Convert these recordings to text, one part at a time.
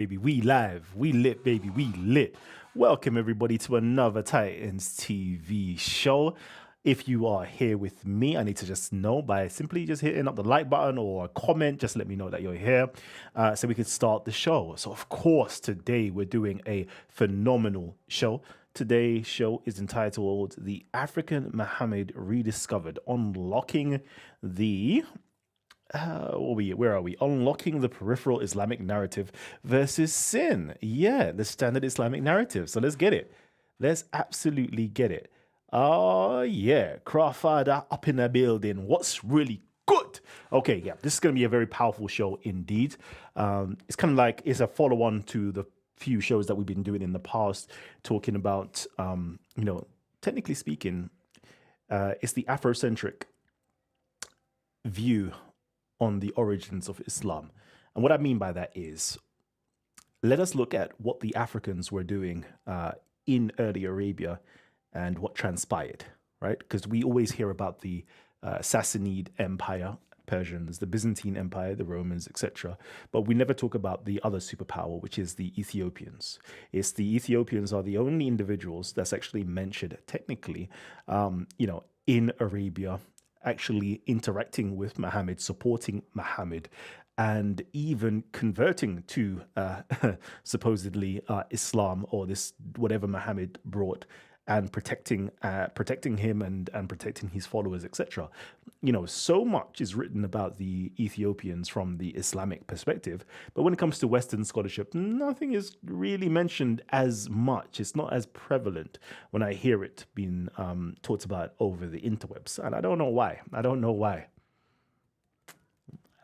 Baby, we live, we lit, baby, we lit. Welcome everybody to another Titans TV show. If you are here with me, I need to just know by simply just hitting up the like button or a comment, just let me know that you're here so we could start the show. So of course, today we're doing a phenomenal show. Today's show is entitled The African Muhammad Rediscovered, Unlocking the where are we? Unlocking the peripheral Islamic narrative versus sin. Yeah, the standard Islamic narrative. So let's get it. Let's absolutely get it. Oh, yeah. Crawford up in the building. What's really good? Okay, yeah, this is going to be a very powerful show indeed. It's kind of like it's a follow-on to the few shows that we've been doing in the past, talking about, technically speaking, it's the Afrocentric view on the origins of Islam. And what I mean by that is, let us look at what the Africans were doing in early Arabia and what transpired, right? Because we always hear about the Sassanid Empire, Persians, the Byzantine Empire, the Romans, etc. But we never talk about the other superpower, which is the Ethiopians. It's the Ethiopians are the only individuals that's actually mentioned technically, in Arabia, actually interacting with Muhammad, supporting Muhammad, and even converting to supposedly Islam or this whatever Muhammad brought, and protecting him and protecting his followers, etc. So much is written about the Ethiopians from the Islamic perspective, but when it comes to Western scholarship, nothing is really mentioned as much. It's not as prevalent when I hear it being talked about over the interwebs, and I don't know why.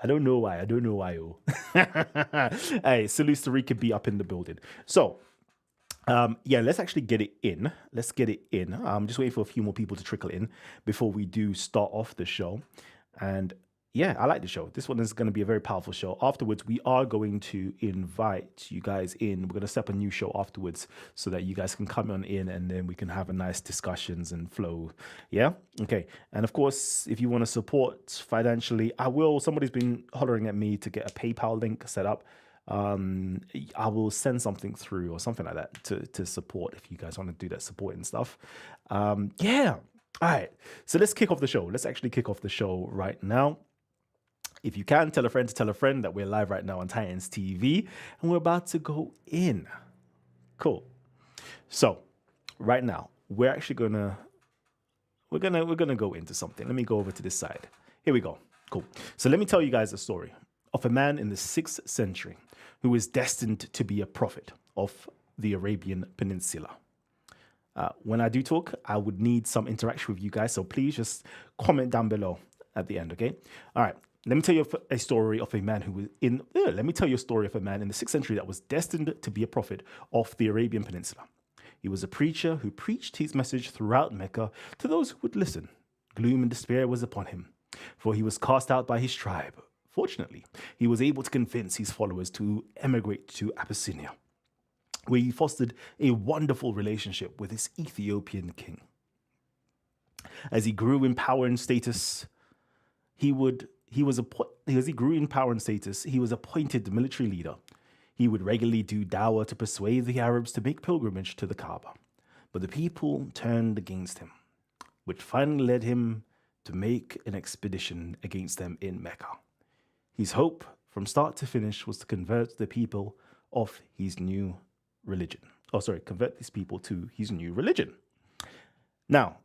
Oh. Hey, salutes to Rika B up in the building. So, let's actually get it in. Let's get it in. I'm just waiting for a few more people to trickle in before we do start off the show. And yeah, I like the show. This one is going to be a very powerful show. Afterwards, we are going to invite you guys in. We're going to set up a new show afterwards so that you guys can come on in and then we can have a nice discussions and flow. Yeah? Okay. And of course, if you want to support financially, somebody's been hollering at me to get a PayPal link set up. I will send something through or something like that to support if you guys want to do that supporting stuff. Yeah. All right. So let's kick off the show. Let's actually kick off the show right now. If you can, tell a friend to tell a friend that we're live right now on Titans TV and we're about to go in. Cool. So right now we're actually we're gonna go into something. Let me go over to this side. Here we go. Cool. So let me tell you guys a story of a man in the 6th century who is destined to be a prophet of the Arabian Peninsula. When I do talk, I would need some interaction with you guys, so please just comment down below at the end, okay? All right, let me tell you a story of a man who was let me tell you a story of a man in the 6th century that was destined to be a prophet of the Arabian Peninsula. He was a preacher who preached his message throughout Mecca to those who would listen. Gloom and despair was upon him, for he was cast out by his tribe. Fortunately, he was able to convince his followers to emigrate to Abyssinia, where he fostered a wonderful relationship with his Ethiopian king. As he grew in power and status, he was appointed military leader. He would regularly do dawah to persuade the Arabs to make pilgrimage to the Kaaba, but the people turned against him, which finally led him to make an expedition against them in Mecca. His hope from start to finish was to convert the people of his new religion. Convert these people to his new religion. Now,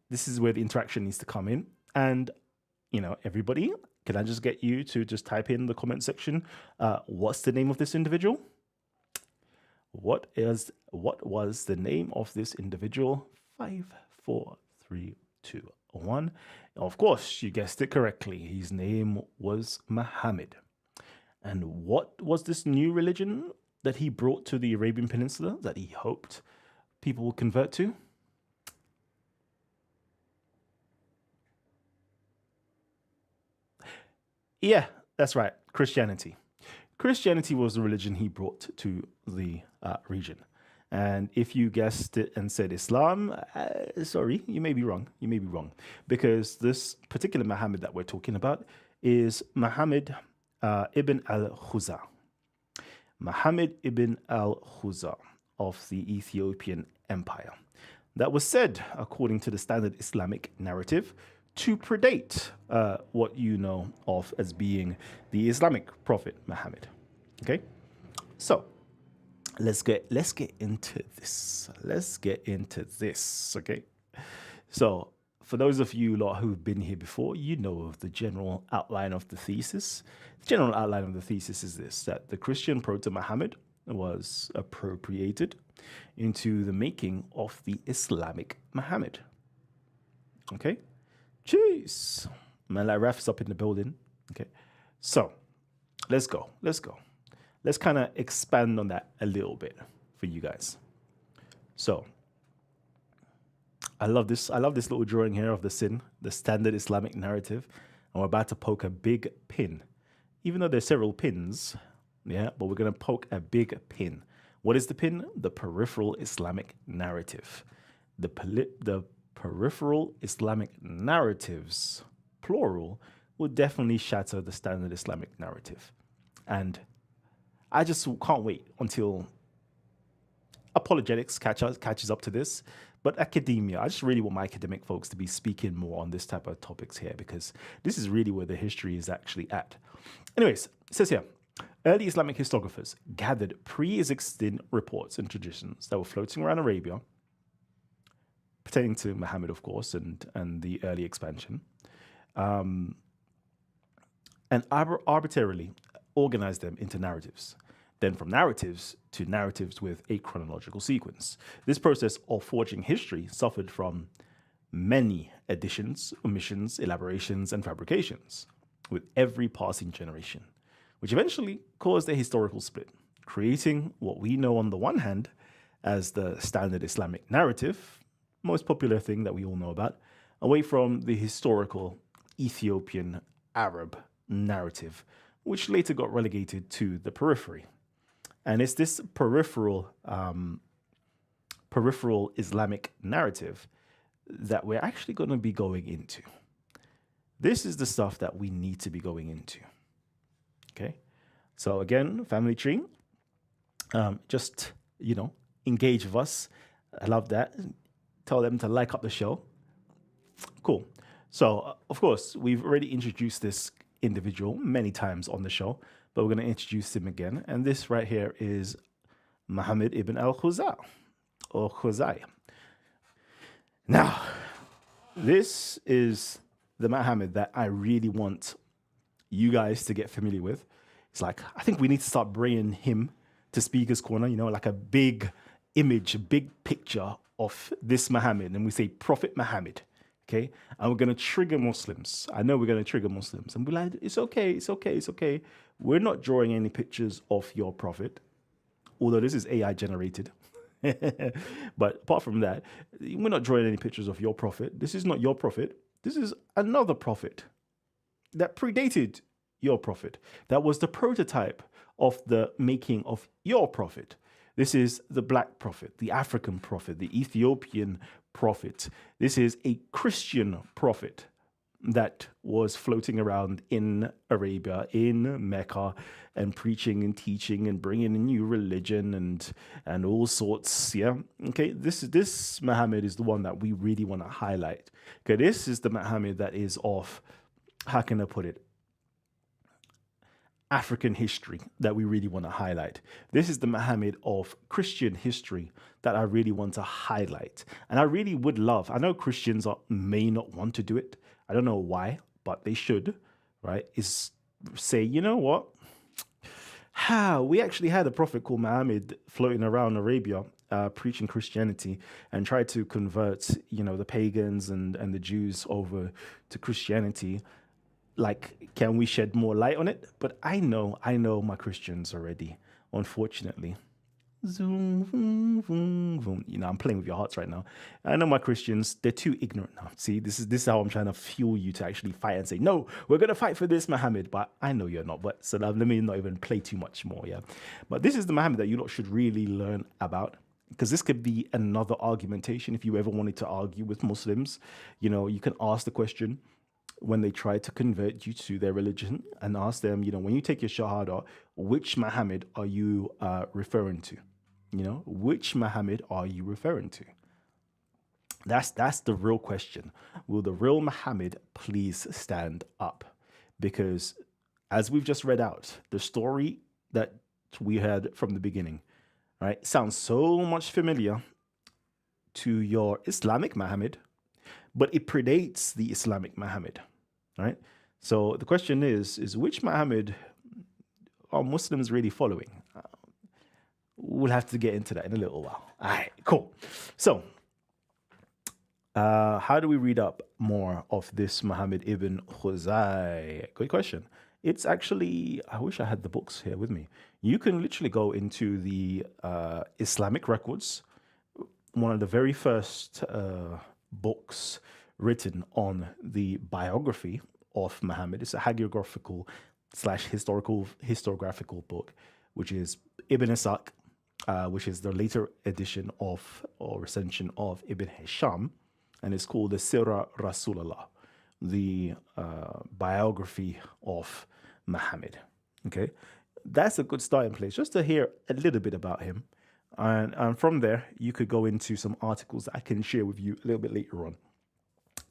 this is where the interaction needs to come in. And, everybody, can I just get you to just type in the comment section, what's the name of this individual? What was the name of this individual? 5, 4, 3, 2, 1. Of course, you guessed it correctly. His name was Muhammad. And what was this new religion that he brought to the Arabian Peninsula that he hoped people would convert to? Yeah, that's right. Christianity. Christianity was the religion he brought to the region. And if you guessed it and said Islam, sorry, you may be wrong. Because this particular Muhammad that we're talking about is Muhammad ibn al-Khuza. Muhammad ibn al-Khuzar of the Ethiopian Empire. That was said, according to the standard Islamic narrative, to predate what you know of as being the Islamic prophet Muhammad. Okay, so let's get into this. Let's get into this. Okay, so for those of you lot who've been here before, you know of the general outline of the thesis. The general outline of the thesis is this: that the Christian proto-Muhammad was appropriated into the making of the Islamic Muhammad. Okay? Jeez. Man, like Raf's up in the building. Okay. So, let's go. Let's kind of expand on that a little bit for you guys. So, I love this little drawing here of the sin, the standard Islamic narrative. And we're about to poke a big pin. Even though there's several pins, yeah, but we're going to poke a big pin. What is the pin? The peripheral Islamic narrative. The peripheral Islamic narratives, plural, will definitely shatter the standard Islamic narrative. And I just can't wait until apologetics catches up to this. But academia, I just really want my academic folks to be speaking more on this type of topics here, because this is really where the history is actually at. Anyways, it says here, early Islamic historiographers gathered pre-existing reports and traditions that were floating around Arabia, pertaining to Muhammad, of course, and the early expansion, and arbitrarily organized them into narratives. Then from narratives to narratives with a chronological sequence. This process of forging history suffered from many additions, omissions, elaborations, and fabrications with every passing generation, which eventually caused a historical split, creating what we know on the one hand as the standard Islamic narrative, most popular thing that we all know about, away from the historical Ethiopian Arab narrative, which later got relegated to the periphery. And it's this peripheral Islamic narrative that we're actually going to be going into. This is the stuff that we need to be going into. Okay, so again, family tree, just, engage with us. I love that. Tell them to like up the show. Cool. So, of course, we've already introduced this individual many times on the show, but we're going to introduce him again. And this right here is Muhammad ibn al-Khuzar, or Khuzai. Now, this is the Muhammad that I really want you guys to get familiar with. It's like, I think we need to start bringing him to Speaker's Corner, like a big image, a big picture of this Muhammad. And we say Prophet Muhammad, okay? And we're going to trigger Muslims. I know we're going to trigger Muslims. And we're like, it's okay. We're not drawing any pictures of your prophet, although this is AI generated. But apart from that, we're not drawing any pictures of your prophet. This is not your prophet. This is another prophet that predated your prophet. That was the prototype of the making of your prophet. This is the black prophet, the African prophet, the Ethiopian prophet. This is a Christian prophet that was floating around in Arabia, in Mecca, and preaching and teaching and bringing a new religion and all sorts. Yeah. Okay. This Muhammad is the one that we really want to highlight. Okay. This is the Muhammad that is of, how can I put it, African history that we really want to highlight. This is the Muhammad of Christian history that I really want to highlight. And I really would love, I know Christians may not want to do it. I don't know why, but they should, right? Is say, you know what? We actually had a prophet called Muhammad floating around Arabia, preaching Christianity and tried to convert, the pagans and the Jews over to Christianity. Like, can we shed more light on it? But I know my Christians already, unfortunately. Zoom, boom, boom, boom. I'm playing with your hearts right now. I know my Christians, they're too ignorant now. See, this is how I'm trying to fuel you to actually fight and say, no, we're going to fight for this Muhammad. But I know you're not. But so let me not even play too much more, yeah. But this is the Muhammad that you lot should really learn about. Because this could be another argumentation if you ever wanted to argue with Muslims. You can ask the question, when they try to convert you to their religion, and ask them, when you take your shahada, which Muhammad are you referring to? Which Muhammad are you referring to? That's the real question. Will the real Muhammad please stand up? Because as we've just read out, the story that we had from the beginning, right, sounds so much familiar to your Islamic Muhammad, but it predates the Islamic Muhammad, right? So the question is which Muhammad are Muslims really following? We'll have to get into that in a little while. All right, cool. So how do we read up more of this Muhammad ibn Khuzai? Good question. It's actually, I wish I had the books here with me. You can literally go into the Islamic records. One of the very first books written on the biography of Muhammad. It's a hagiographical / historiographical book, which is Ibn Ishaq, which is the later edition of or recension of Ibn Hisham, and it's called the Sirah Rasulullah, the biography of Muhammad. Okay, that's a good starting place just to hear a little bit about him. And from there, you could go into some articles that I can share with you a little bit later on.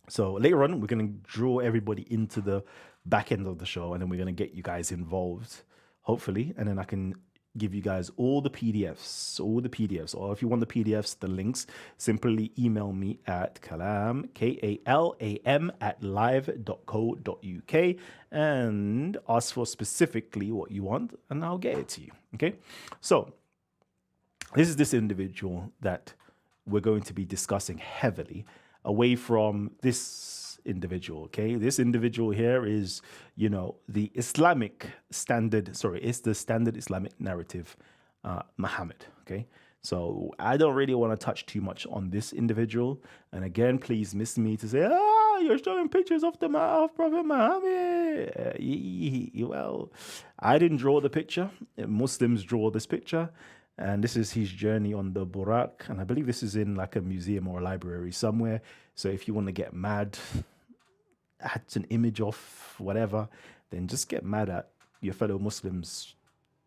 So later on, we're going to draw everybody into the back end of the show, and then we're going to get you guys involved, hopefully. And then I can give you guys all the PDFs. Or if you want the PDFs, the links, simply email me at kalam, KALAM, @live.co.uk and ask for specifically what you want, and I'll get it to you. Okay. So this is this individual that we're going to be discussing heavily, away from this individual. Okay, this individual here is, the Islamic standard. It's the standard Islamic narrative, Muhammad. Okay, so I don't really want to touch too much on this individual. And again, please miss me to say, you're showing pictures of Prophet Muhammad. Well, I didn't draw the picture. Muslims draw this picture. And this is his journey on the Burak. And I believe this is in like a museum or a library somewhere. So if you want to get mad at an image of whatever, then just get mad at your fellow Muslims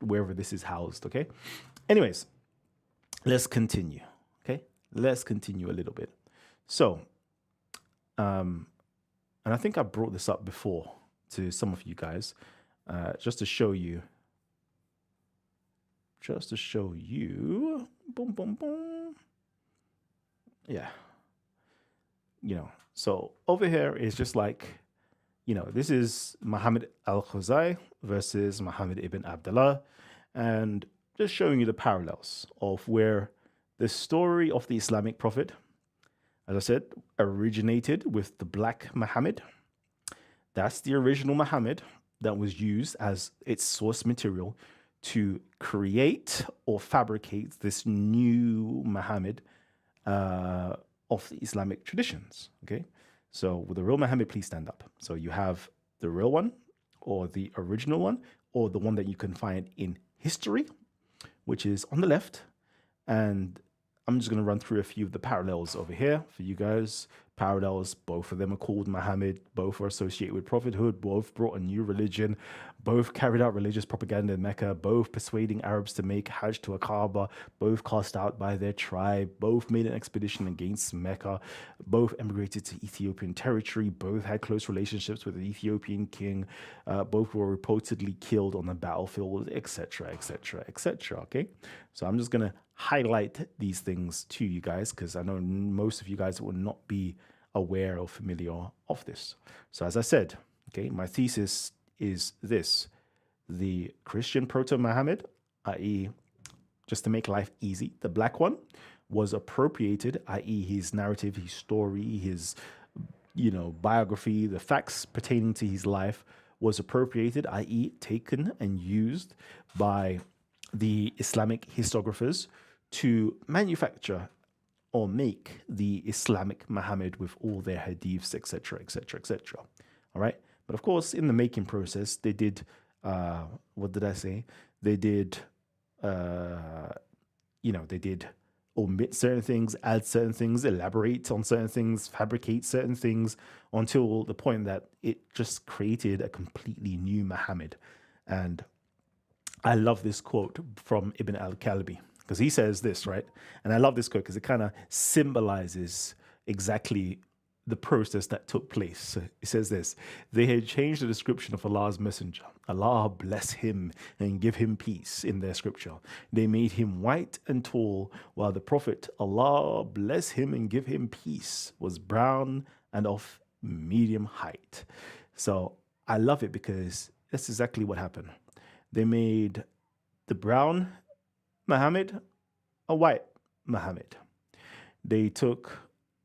wherever this is housed, okay? Anyways, let's continue, okay? Let's continue a little bit. So, and I think I brought this up before to some of you guys, just to show you, boom, boom, boom. Yeah. So over here is just like, this is Muhammad al-Khuzai versus Muhammad ibn Abdullah, and just showing you the parallels of where the story of the Islamic prophet, as I said, originated with the Black Muhammad. That's the original Muhammad that was used as its source material to create or fabricate this new Muhammad of the Islamic traditions. Okay, so with the real Muhammad, please stand up. So you have the real one, or the original one, or the one that you can find in history, which is on the left. And I'm just going to run through a few of the parallels over here for you guys. Parallels, both of them are called Muhammad, both are associated with prophethood, both brought a new religion, both carried out religious propaganda in Mecca, both persuading Arabs to make Hajj to a Kaaba, both cast out by their tribe, both made an expedition against Mecca, both emigrated to Ethiopian territory, both had close relationships with the Ethiopian king, both were reportedly killed on the battlefield, etc., etc., etc. Okay, so I'm just going to highlight these things to you guys because I know most of you guys will not be aware or familiar of this. So as I said, okay, my thesis is this: the Christian proto-Muhammad, i.e., just to make life easy, the black one was appropriated, i.e., his narrative, his story, his biography, the facts pertaining to his life was appropriated, i.e., taken and used by the Islamic historiographers to manufacture or make the Islamic Muhammad with all their hadiths, etc., etc., etc. All right. But of course, in the making process, they did, what did I say? They did, they did omit certain things, add certain things, elaborate on certain things, fabricate certain things until the point that it just created a completely new Muhammad. And I love this quote from Ibn al-Kalbi because he says this, right? And I love this quote because it kind of symbolizes exactly the process that took place. So it says this: they had changed the description of Allah's messenger. Allah bless him and give him peace in their scripture. They made him white and tall, while the Prophet, Allah bless him and give him peace, was brown and of medium height. So I love it because that's exactly what happened. They made the brown Muhammad a white Muhammad. They took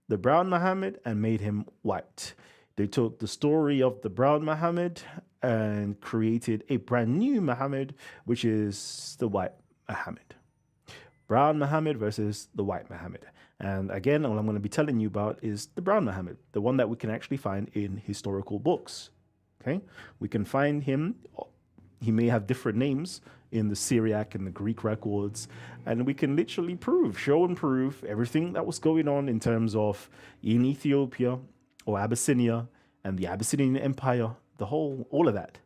the brown Muhammad and made him white. They took the story of the brown Muhammad and created a brand new Muhammad, which is the white Muhammad. Brown Muhammad versus the white Muhammad. And again, all I'm going to be telling you about is the brown Muhammad, the one that we can actually find in historical books. Okay, we can find him. He may have different names in the Syriac and the Greek records, and we can literally show and prove everything that was going on in terms of in Ethiopia or Abyssinia and the Abyssinian Empire, all of that,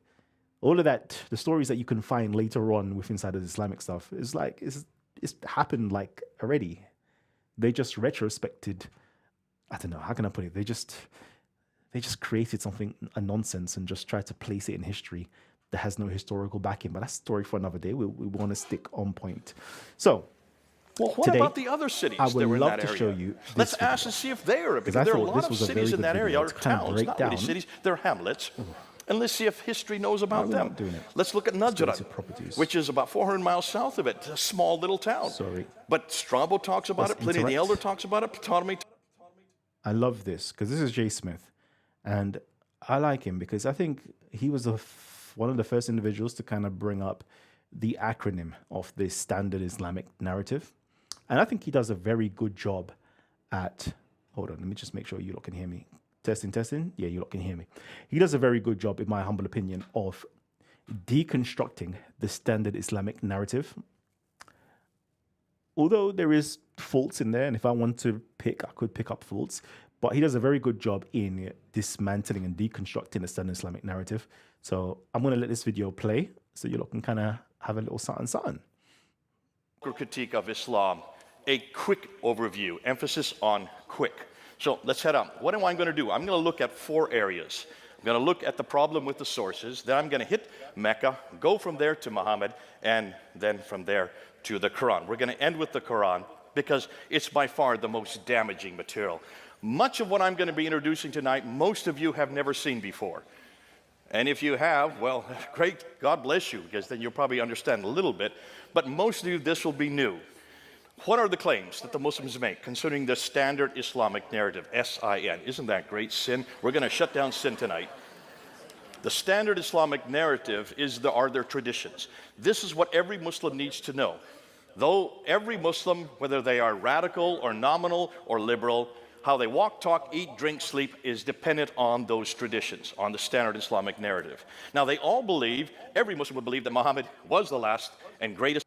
the stories that you can find later on with inside of the Islamic stuff is like, it's happened like already. They just retrospected, I don't know, how can I put it? They just created something, a nonsense, and just tried to place it in history that has no historical backing. But that's a story for another day. We want to stick on point. So, well, what today, about the other cities I would that were in love that to area? show you. Let's ask and see if they are. Because there are a lot of cities in that area, or towns, not really cities. They're hamlets. And let's see if history knows about them. Let's look at Najran, which is about 400 miles south of it, a small little town. Sorry. But Strabo talks about it, Pliny the Elder talks about it, Ptolemy. I love this because this is Jay Smith. And I like him because I think he was one of the first individuals to kind of bring up the acronym of the standard Islamic narrative. And I think he does a very good job at, hold on, let me just make sure you lot can hear me. Testing. Yeah, you lot can hear me. He does a very good job, in my humble opinion, of deconstructing the standard Islamic narrative. Although there is faults in there, and if I want to pick, I could pick up faults, but he does a very good job in dismantling and deconstructing the standard Islamic narrative. So I'm going to let this video play so you lot can kind of have a little something. Critique of Islam, a quick overview, emphasis on quick. So let's head on. What am I going to do? I'm going to look at 4 areas. I'm going to look at the problem with the sources. Then I'm going to hit Mecca, go from there to Muhammad, and then from there to the Quran. We're going to end with the Quran because it's by far the most damaging material. Much of what I'm going to be introducing tonight, most of you have never seen before. And if you have, well, great, God bless you, because then you'll probably understand a little bit. But most of you, this will be new. What are the claims that the Muslims make concerning the standard Islamic narrative, S-I-N? Isn't that great? Sin. We're going to shut down sin tonight. The standard Islamic narrative are their traditions. This is what every Muslim needs to know. Though every Muslim, whether they are radical or nominal or liberal, how they walk, talk, eat, drink, sleep is dependent on those traditions, on the standard Islamic narrative. Now, they all believe, every Muslim would believe that Muhammad was the last and greatest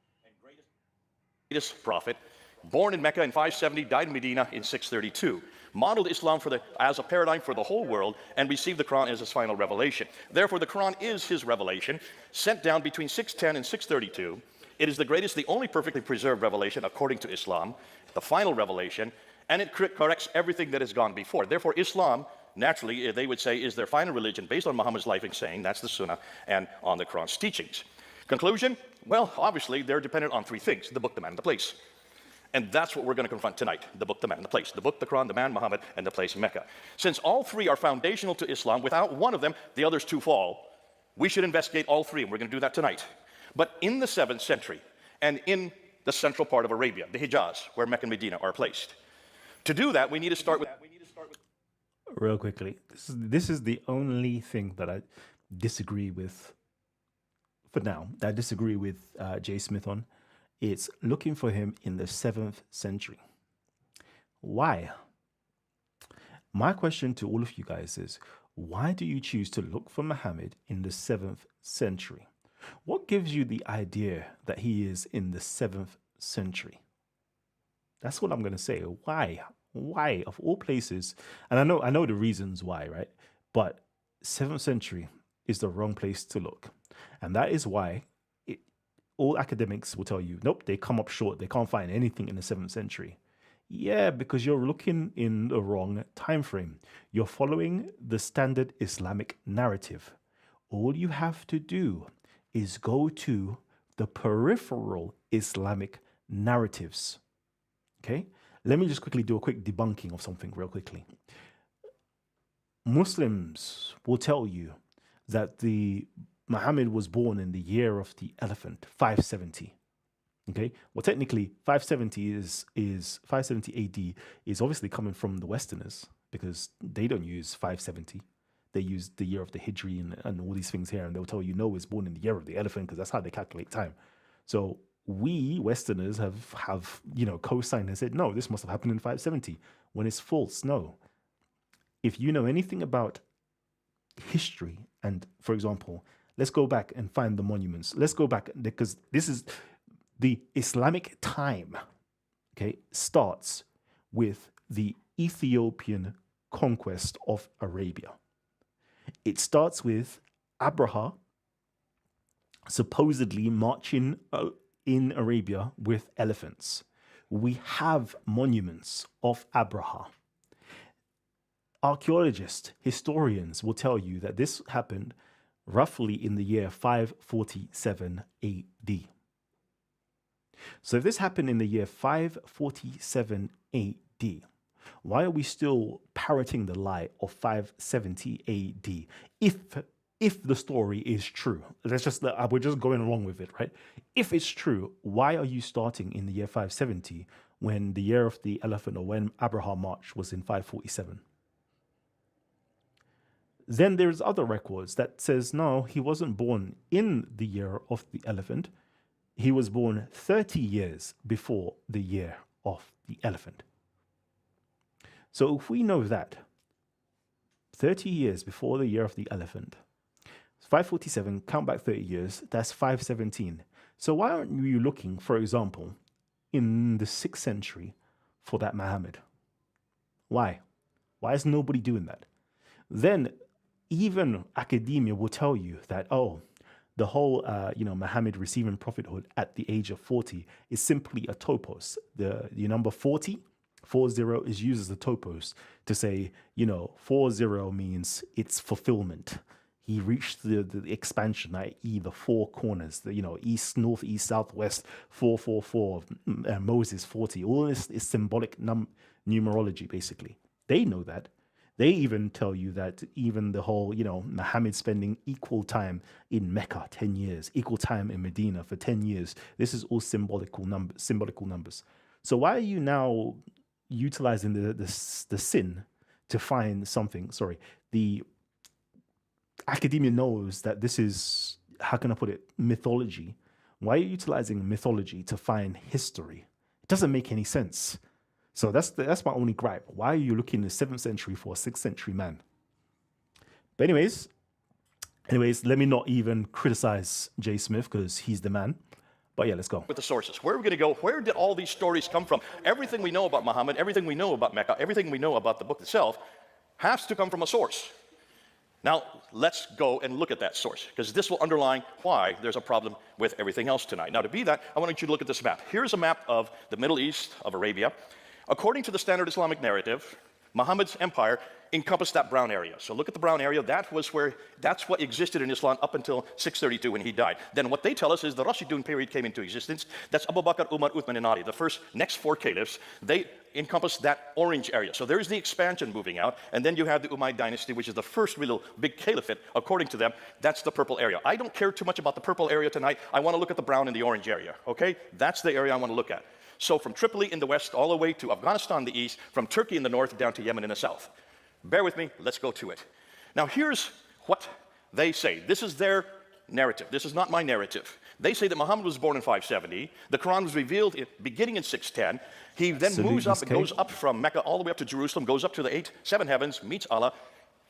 prophet, born in Mecca in 570, died in Medina in 632, modeled Islam as a paradigm for the whole world, and received the Quran as his final revelation. Therefore, the Quran is his revelation, sent down between 610 and 632. It is the greatest, the only perfectly preserved revelation according to Islam, the final revelation, and it corrects everything that has gone before. Therefore, Islam, naturally, they would say, is their final religion based on Muhammad's life and saying, that's the Sunnah, and on the Quran's teachings. Conclusion? Well, obviously, they're dependent on 3 things: the book, the man, and the place. And that's what we're going to confront tonight: the book, the man, and the place. The book, the Quran, the man, Muhammad, and the place, Mecca. Since all 3 are foundational to Islam, without one of them, the others 2 fall. We should investigate all 3, and we're going to do that tonight. But in the 7th century, and in the central part of Arabia, the Hijaz, where Mecca and Medina are placed. To do that, we need to start with... Real quickly, this is the only thing that I disagree with for now. I disagree with Jay Smith on. It's looking for him in the 7th century. Why? My question to all of you guys is, why do you choose to look for Muhammad in the 7th century? What gives you the idea that he is in the 7th century? That's what I'm going to say. Why? Why, of all places? And I know the reasons why, right? But 7th century is the wrong place to look. And that is why all academics will tell you, nope, they come up short. They can't find anything in the 7th century. Yeah, because you're looking in the wrong time frame. You're following the standard Islamic narrative. All you have to do is go to the peripheral Islamic narratives. Okay? Let me just quickly do a quick debunking of something real quickly. Muslims will tell you that the Muhammad was born in the year of the elephant, 570. Okay, well, technically, 570 is 570 AD is obviously coming from the Westerners because they don't use 570. They use the year of the Hijri and all these things here, and they'll tell you no, it's born in the year of the elephant because that's how they calculate time. So we Westerners have co-signed and said no, this must have happened in 570 when it's false. No, if you know anything about history, and for example, let's go back and find the monuments. Let's go back because this is the Islamic time, okay, starts with the Ethiopian conquest of Arabia. It starts with Abraha supposedly marching in Arabia with elephants. We have monuments of Abraha. Archaeologists, historians will tell you that this happened roughly in the year 547 AD. So if this happened in the year 547 AD, why are we still parroting the lie of 570 AD if the story is true? We're just going along with it, right? If it's true, why are you starting in the year 570 when the year of the elephant or when Abraham marched was in 547? Then there's other records that says no, he wasn't born in the year of the elephant. He was born 30 years before the year of the elephant. So if we know that 30 years before the year of the elephant, 547, count back 30 years, that's 517. So why aren't you looking, for example, in the 6th century for that Muhammad? Why? Why is nobody doing that? Then even academia will tell you that, the whole, Muhammad receiving prophethood at the age of 40 is simply a topos. The number 40 is used as a topos to say, 40 means it's fulfillment. He reached the expansion, i.e. the four corners, east, north, east, south, west, 444, Moses 40. All this is symbolic numerology, basically. They know that. They even tell you that even the whole, Muhammad spending equal time in Mecca, 10 years, equal time in Medina for 10 years. This is all symbolical numbers. So why are you now utilizing the sin to find something? Sorry, the academia knows that this is, how can I put it, mythology. Why are you utilizing mythology to find history? It doesn't make any sense. So that's my only gripe. Why are you looking in the 7th century for a 6th century man? But anyways, let me not even criticize Jay Smith because he's the man. But yeah, let's go. With the sources. Where are we going to go? Where did all these stories come from? Everything we know about Muhammad, everything we know about Mecca, everything we know about the book itself has to come from a source. Now, let's go and look at that source, because this will underline why there's a problem with everything else tonight. Now, to be that, I want you to look at this map. Here's a map of the Middle East, of Arabia. According to the standard Islamic narrative, Muhammad's empire encompassed that brown area. So look at the brown area. That's what existed in Islam up until 632 when he died. Then what they tell us is the Rashidun period came into existence. That's Abu Bakr, Umar, Uthman, and Ali. The next four caliphs, they encompass that orange area. So there's the expansion moving out. And then you have the Umayyad dynasty, which is the first real big caliphate, according to them. That's the purple area. I don't care too much about the purple area tonight. I want to look at the brown and the orange area, okay? That's the area I want to look at. So from Tripoli in the west all the way to Afghanistan in the east, from Turkey in the north down to Yemen in the south. Bear with me, let's go to it. Now here's what they say. This is their narrative. This is not my narrative. They say that Muhammad was born in 570. The Quran was revealed beginning in 610. He then moves up and goes up from Mecca all the way up to Jerusalem, goes up to the 7 heavens, meets Allah,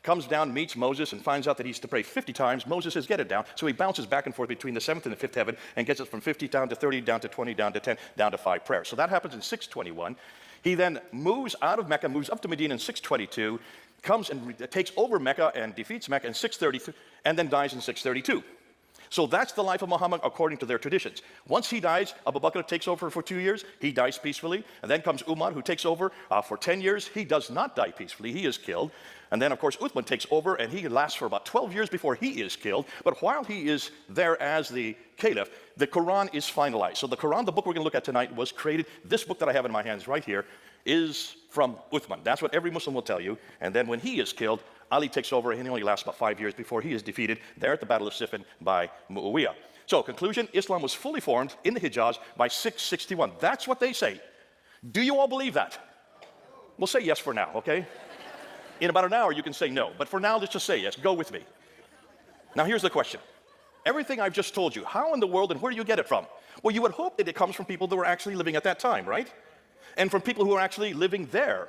comes down, meets Moses, and finds out that he's to pray 50 times. Moses says, get it down. So he bounces back and forth between the 7th and the 5th heaven and gets it from 50 down to 30, down to 20, down to 10, down to 5 prayers. So that happens in 621. He then moves out of Mecca, moves up to Medina in 622, comes and takes over Mecca and defeats Mecca in 633, and then dies in 632. So that's the life of Muhammad according to their traditions. Once he dies, Abu Bakr takes over for 2 years. He dies peacefully. And then comes Umar, who takes over for 10 years. He does not die peacefully. He is killed. And then, of course, Uthman takes over, and he lasts for about 12 years before he is killed. But while he is there as the caliph, the Quran is finalized. So the Quran, the book we're going to look at tonight, was created. This book that I have in my hands right here is from Uthman. That's what every Muslim will tell you. And then when he is killed, Ali takes over, and he only lasts about 5 years before he is defeated there at the Battle of Siffin by Muawiyah. So, conclusion, Islam was fully formed in the Hijaz by 661. That's what they say. Do you all believe that? We'll say yes for now, okay? In about an hour, you can say no. But for now, let's just say yes. Go with me. Now, here's the question. Everything I've just told you, how in the world and where do you get it from? Well, you would hope that it comes from people that were actually living at that time, right? And from people who are actually living there,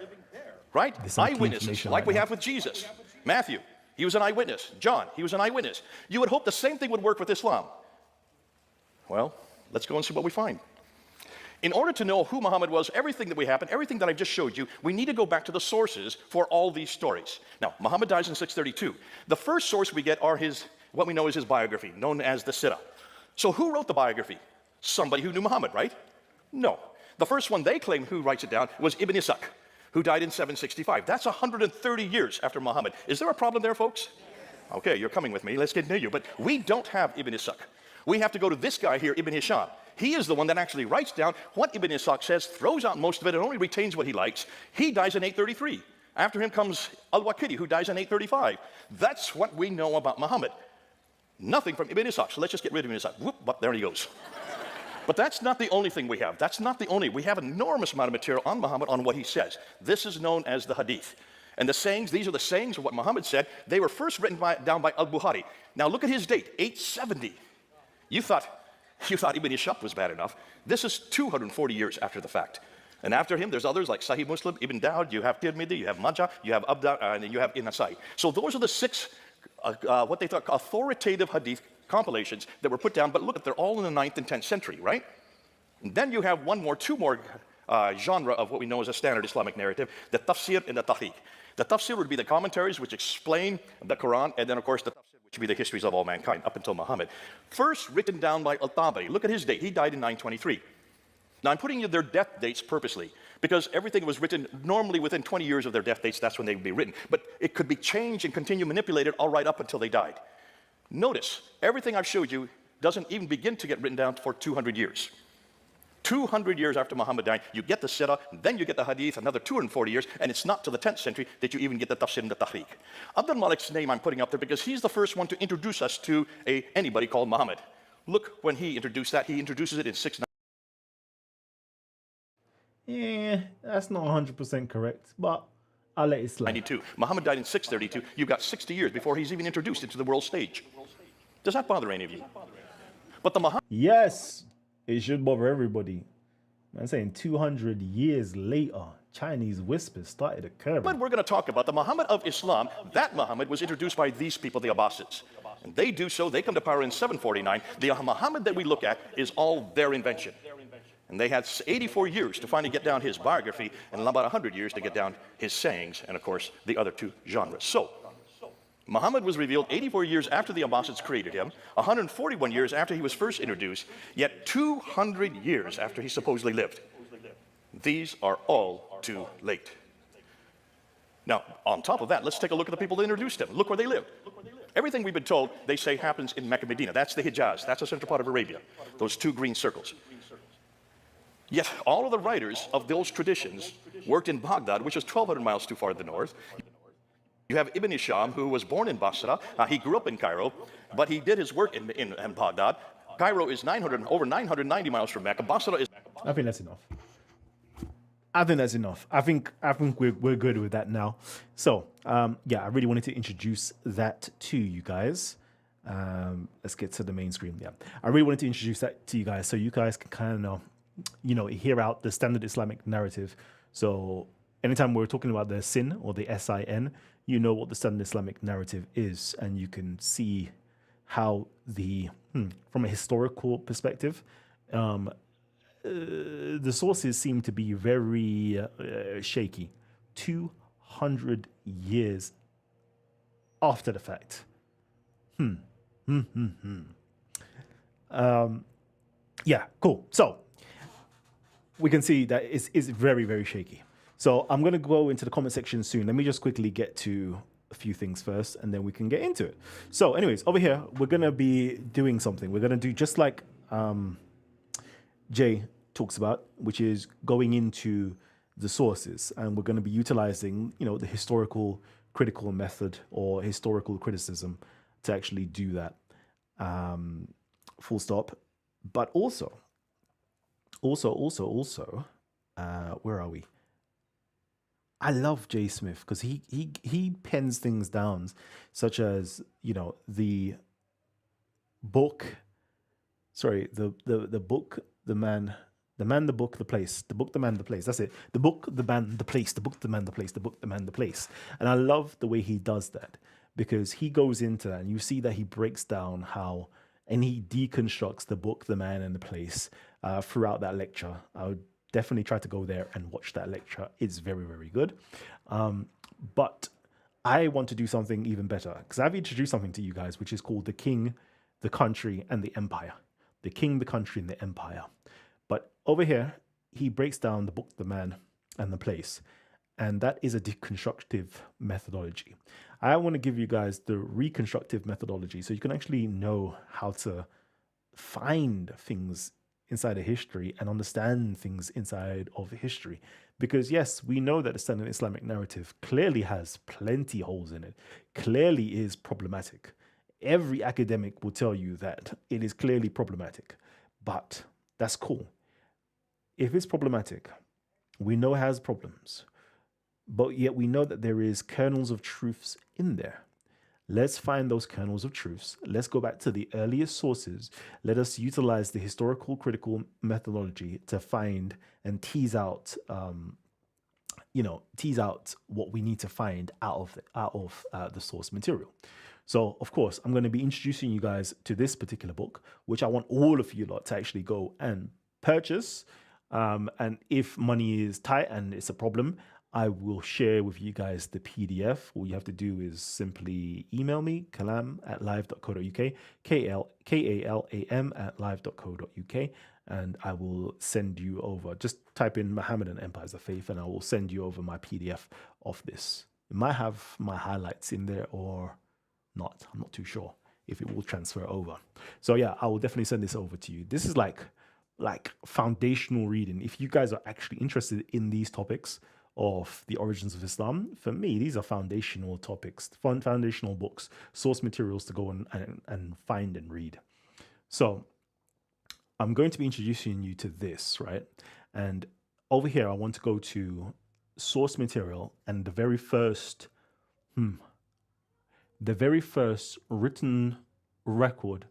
right? Eyewitnesses, like we have with Jesus. Matthew, he was an eyewitness. John, he was an eyewitness. You would hope the same thing would work with Islam. Well, let's go and see what we find. In order to know who Muhammad was, everything that we happened, everything that I just showed you, we need to go back to the sources for all these stories. Now, Muhammad dies in 632. The first source we get are his, what we know is his biography, known as the Sirah. So who wrote the biography? Somebody who knew Muhammad, right? No. The first one they claim who writes it down was Ibn Ishaq, who died in 765. That's 130 years after Muhammad. Is there a problem there, folks? Okay, you're coming with me. Let's get near you. But we don't have Ibn Ishaq. We have to go to this guy here, Ibn Hisham. He is the one that actually writes down what Ibn Ishaq says, throws out most of it, and only retains what he likes. He dies in 833. After him comes al-Waqidi, who dies in 835. That's what we know about Muhammad. Nothing from Ibn Ishaq. So let's just get rid of Ibn Ishaq. Whoop, there he goes. But that's not the only thing we have. That's not the only. We have an enormous amount of material on Muhammad, on what he says. This is known as the Hadith. And the sayings, these are the sayings of what Muhammad said. They were first written down by al-Bukhari. Now look at his date, 870. You thought Ibn Ishaq was bad enough. This is 240 years after the fact. And after him, there's others like Sahih Muslim, Ibn Dawud, you have Tirmidhi, you have Majah, you have Abda, and then you have Nasai. So those are the six, what they thought authoritative hadith compilations that were put down. But look, they're all in the 9th and 10th century, right? And then you have two more genre of what we know as a standard Islamic narrative, the tafsir and the tahqiq. The tafsir would be the commentaries which explain the Quran, and then of course the tafsir, which would be the histories of all mankind up until Muhammad. First written down by al-Tabari. Look at his date. He died in 923. Now I'm putting you their death dates purposely because everything was written normally within 20 years of their death dates. That's when they would be written. But it could be changed and continue manipulated all right up until they died. Notice, everything I've showed you doesn't even begin to get written down for 200 years. 200 years after Muhammad died, you get the Sirah, then you get the Hadith, another 240 years, and it's not till the 10th century that you even get the Tafsir and the Tahqiq. Abdul Malik's name I'm putting up there because he's the first one to introduce us to anybody called Muhammad. Look when he introduced that. He introduces it in 690. Yeah, that's not 100% correct, but I'll let it slide. 92. Muhammad died in 632. You've got 60 years before he's even introduced into the world stage. Does that bother any of you? But the Muhammad... Yes, it should bother everybody. I'm saying 200 years later, Chinese whispers started occurring. But we're going to talk about the Muhammad of Islam. That Muhammad was introduced by these people, the Abbasids. And they do so. They come to power in 749. The Muhammad that we look at is all their invention. And they had 84 years to finally get down his biography and about 100 years to get down his sayings and, of course, the other two genres. So, Muhammad was revealed 84 years after the Abbasids created him, 141 years after he was first introduced, yet 200 years after he supposedly lived. These are all too late. Now, on top of that, let's take a look at the people that introduced him. Look where they lived. Everything we've been told, they say, happens in Mecca, Medina. That's the Hijaz. That's the central part of Arabia. Those two green circles. Yet all of the writers of those traditions worked in Baghdad, which is 1,200 miles too far to the north. You have Ibn Hisham, who was born in Basra. He grew up in Cairo, but he did his work in Baghdad. Cairo is over 990 miles from Mecca. Basra is... I think that's enough. I think we're good with that now. So, yeah, I really wanted to introduce that to you guys. Let's get to the main screen. Yeah, I really wanted to introduce that to you guys so you guys can kind of hear out the standard Islamic narrative. So anytime we're talking about the sin or the sin, you know what the Standard Islamic narrative is, and you can see how from a historical perspective, the sources seem to be very shaky. 200 years after the fact. Yeah, cool. So we can see that it's very, very shaky. So I'm going to go into the comment section soon. Let me just quickly get to a few things first, and then we can get into it. So anyways, over here, we're going to be doing something. We're going to do just like Jay talks about, which is going into the sources, and we're going to be utilizing, the historical critical method or historical criticism to actually do that. Full stop. But also, where are we? I love Jay Smith because he pens things down, such as the book. Sorry, the book, the man, the book, the place, the book, the man, the place. That's it. The book, the man, the place, the book, the man, the place, the book, the man, the place. And I love the way he does that, because he goes into that and you see that he breaks down how, and he deconstructs the book, the man, and the place throughout that lecture. I would definitely try to go there and watch that lecture. It's very, very good. But I want to do something even better, because I've introduced something to you guys, which is called the king, the country, and the empire. The king, the country, and the empire. But over here, he breaks down the book, the man, and the place. And that is a deconstructive methodology. I want to give you guys the reconstructive methodology so you can actually know how to find things inside of history and understand things inside of history. Because yes, we know that the Standard Islamic narrative clearly has plenty holes in it, clearly is problematic. Every academic will tell you that it is clearly problematic, but that's cool. If it's problematic, we know it has problems, but yet we know that there is kernels of truths in there. Let's find those kernels of truths. Let's go back to the earliest sources. Let us utilize the historical critical methodology to find and tease out, what we need to find out of the source material. So, of course, I'm going to be introducing you guys to this particular book, which I want all of you lot to actually go and purchase. And if money is tight and it's a problem, I will share with you guys the PDF. All you have to do is simply email me, kalam@live.co.uk, KALAM@live.co.uk, and I will send you over. Just type in Mohammedan Empires of Faith, and I will send you over my PDF of this. It might have my highlights in there or not. I'm not too sure if it will transfer over. So yeah, I will definitely send this over to you. This is like foundational reading. If you guys are actually interested in these topics of the origins of Islam, for me, these are foundational topics, foundational books, source materials to go and find and read. So I'm going to be introducing you to this, right? And over here, I want to go to source material, and the very first written record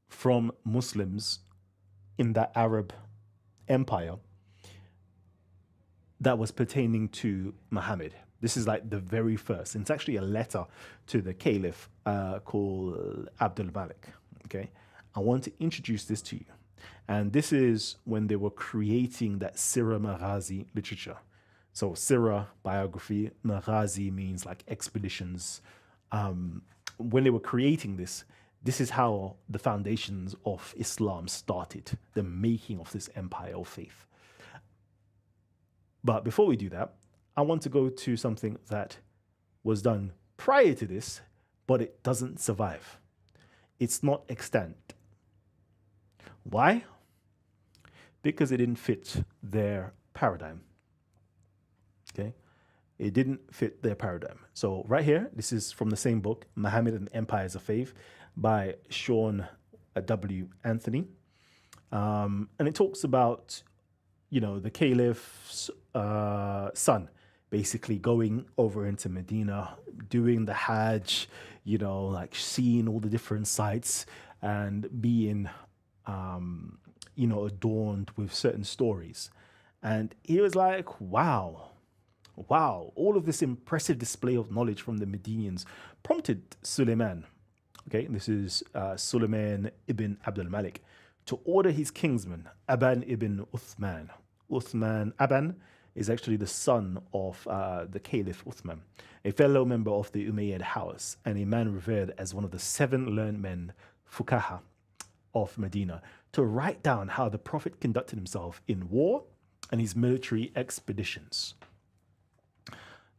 from Muslims in that Arab empire that was pertaining to Muhammad. This is like the very first. It's actually a letter to the caliph called Abdul Malik. Okay, I want to introduce this to you. And this is when they were creating that Sirah Maghazi literature. So Sirah, biography, Maghazi means like expeditions. When they were creating this, this is how the foundations of Islam started, the making of this empire of faith. But before we do that, I want to go to something that was done prior to this, but it doesn't survive. It's not extant. Why? Because it didn't fit their paradigm. Okay? It didn't fit their paradigm. So right here, this is from the same book, Muhammad and Empires of Faith, by Sean W. Anthony. And it talks about, the caliph's son basically going over into Medina, doing the Hajj, like seeing all the different sites and being, adorned with certain stories. And he was like, wow, Wow, all of this impressive display of knowledge from the Medinians prompted Suleiman, okay, this is Suleiman ibn Abdul Malik, to order his kingsman, Aban ibn Uthman. Aban is actually the son of the Caliph Uthman, a fellow member of the Umayyad house, and a man revered as one of the 7 learned men, Fukaha, of Medina, to write down how the Prophet conducted himself in war and his military expeditions.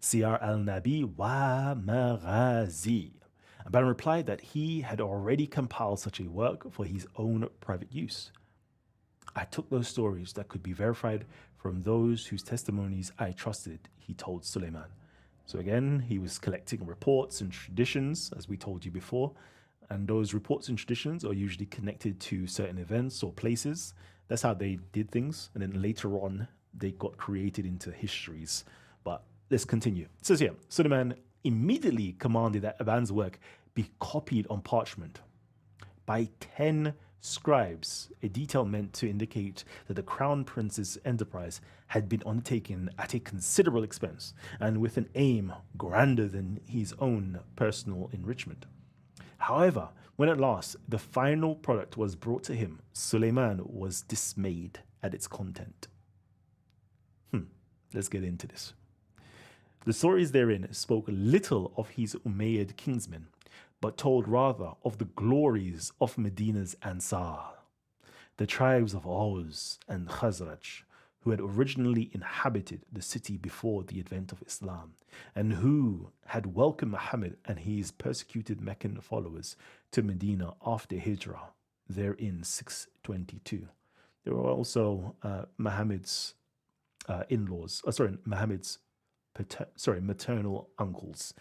Siyar al-Nabi wa Maghazi. Aban replied that he had already compiled such a work for his own private use. I took those stories that could be verified from those whose testimonies I trusted, he told Suleiman. So again, he was collecting reports and traditions, as we told you before, and those reports and traditions are usually connected to certain events or places. That's how they did things, and then later on, they got created into histories. But let's continue. It says here, Suleiman immediately commanded that Aban's work be copied on parchment by 10 scribes, a detail meant to indicate that the crown prince's enterprise had been undertaken at a considerable expense and with an aim grander than his own personal enrichment. However, when at last the final product was brought to him, Suleiman was dismayed at its content. Let's get into this. The stories therein spoke little of his Umayyad kinsmen, but told rather of the glories of Medina's Ansar, the tribes of Aus and Khazraj, who had originally inhabited the city before the advent of Islam, and who had welcomed Muhammad and his persecuted Meccan followers to Medina after Hijrah, there in 622. There were also Muhammad's maternal uncles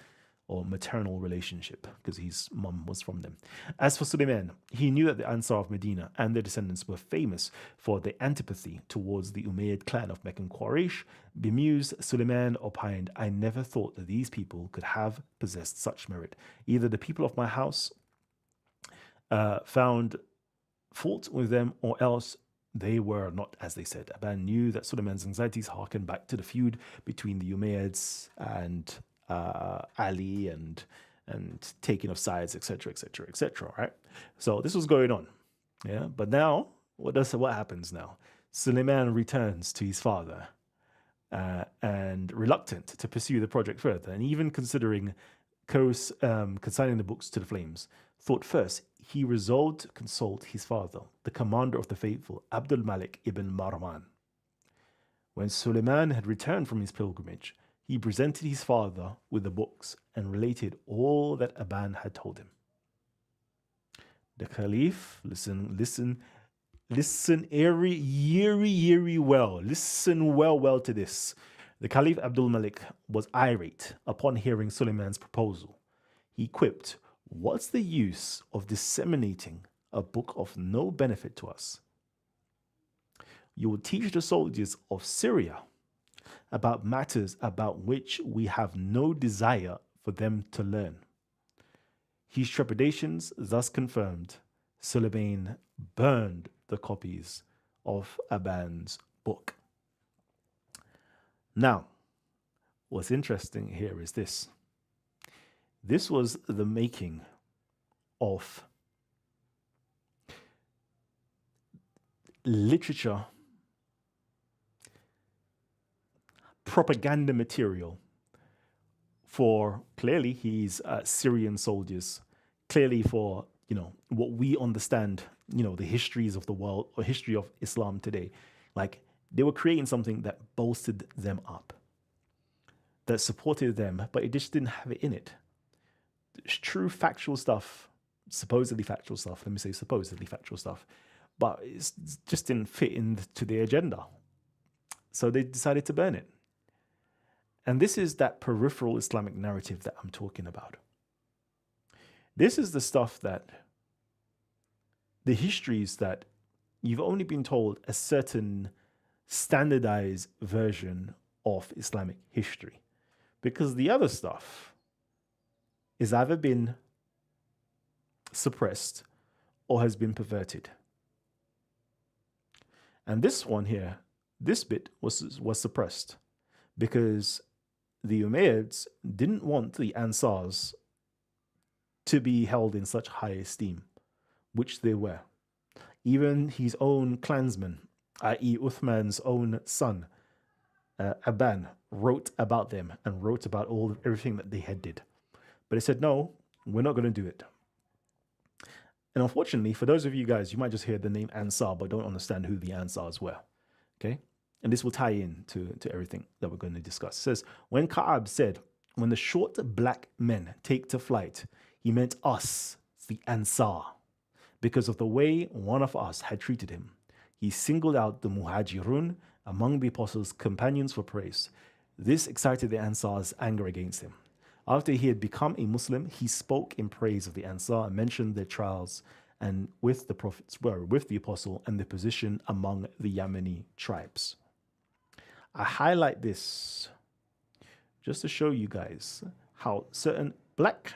or maternal relationship, because his mum was from them. As for Suleiman, he knew that the Ansar of Medina and their descendants were famous for their antipathy towards the Umayyad clan of Meccan Quraysh. Bemused, Suleiman opined, I never thought that these people could have possessed such merit. Either the people of my house found fault with them, or else they were not as they said. Aban knew that Suleiman's anxieties harkened back to the feud between the Umayyads and Ali and taking of sides, etc., etc., etc. Right. So this was going on, yeah. But now, what happens now? Suleiman returns to his father, and reluctant to pursue the project further, and even considering consigning the books to the flames, thought first he resolved to consult his father, the commander of the faithful, Abdul Malik ibn Marwan. When Suleiman had returned from his pilgrimage, he presented his father with the books and related all that Aban had told him. The Caliph, listen well to this. The Caliph Abdul Malik was irate upon hearing Suleiman's proposal. He quipped, "What's the use of disseminating a book of no benefit to us? You will teach the soldiers of Syria about matters about which we have no desire for them to learn." His trepidations thus confirmed, Suleiman burned the copies of Aban's book. Now, what's interesting here is this. This was the making of literature, propaganda material for clearly his Syrian soldiers, clearly for, what we understand, the histories of the world or history of Islam today. Like, they were creating something that bolstered them up, that supported them, but it just didn't have it in it. True factual stuff, supposedly factual stuff, let me say supposedly factual stuff, but it just didn't fit into their agenda. So they decided to burn it. And this is that peripheral Islamic narrative that I'm talking about. This is the stuff the histories that you've only been told a certain standardized version of Islamic history, because the other stuff is either been suppressed or has been perverted. And this one here, this bit was suppressed because the Umayyads didn't want the Ansars to be held in such high esteem, which they were. Even his own clansman, i.e., Uthman's own son, Aban, wrote about them and wrote about everything that they had did. But he said, no, we're not going to do it. And unfortunately, for those of you guys, you might just hear the name Ansar, but don't understand who the Ansars were. Okay? And this will tie in to everything that we're going to discuss. It says, when Ka'ab said, when the short black men take to flight, he meant us, the Ansar, because of the way one of us had treated him. He singled out the Muhajirun among the apostles' companions for praise. This excited the Ansar's anger against him. After he had become a Muslim, he spoke in praise of the Ansar and mentioned their trials and with the prophets were with the apostle and their position among the Yemeni tribes. I highlight this just to show you guys how certain black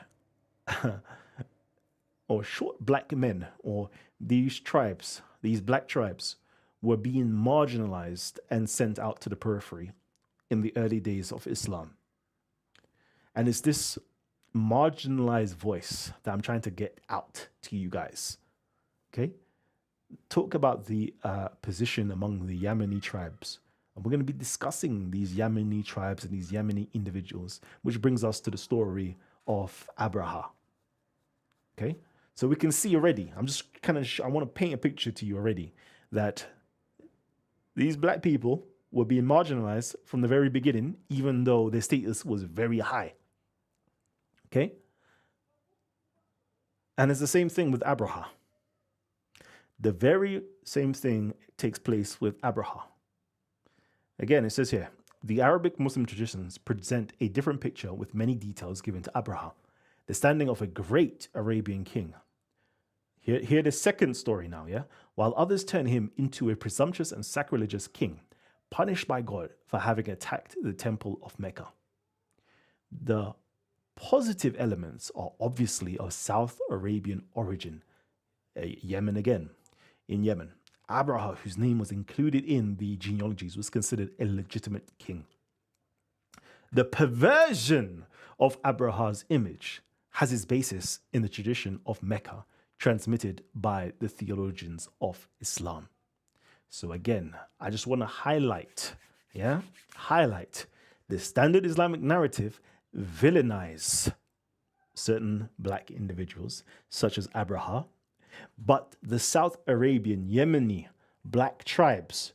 or short black men or these tribes, these black tribes, were being marginalized and sent out to the periphery in the early days of Islam. And it's this marginalized voice that I'm trying to get out to you guys. Okay? Talk about the position among the Yemeni tribes. And we're going to be discussing these Yemeni tribes and these Yemeni individuals, which brings us to the story of Abraha. Okay? So we can see already, I'm just I want to paint a picture to you already that these black people were being marginalized from the very beginning, even though their status was very high. Okay? And it's the same thing with Abraha. The very same thing takes place with Abraha. Again, it says here, the Arabic Muslim traditions present a different picture with many details given to Abraha, the standing of a great Arabian king. Here the second story now, yeah? While others turn him into a presumptuous and sacrilegious king, punished by God for having attacked the temple of Mecca. The positive elements are obviously of South Arabian origin. Yemen again. In Yemen, Abraha, whose name was included in the genealogies, was considered a legitimate king. The perversion of Abraha's image has its basis in the tradition of Mecca, transmitted by the theologians of Islam. So again, I just want to highlight the standard Islamic narrative villainize certain black individuals, such as Abraha, but the South Arabian, Yemeni black tribes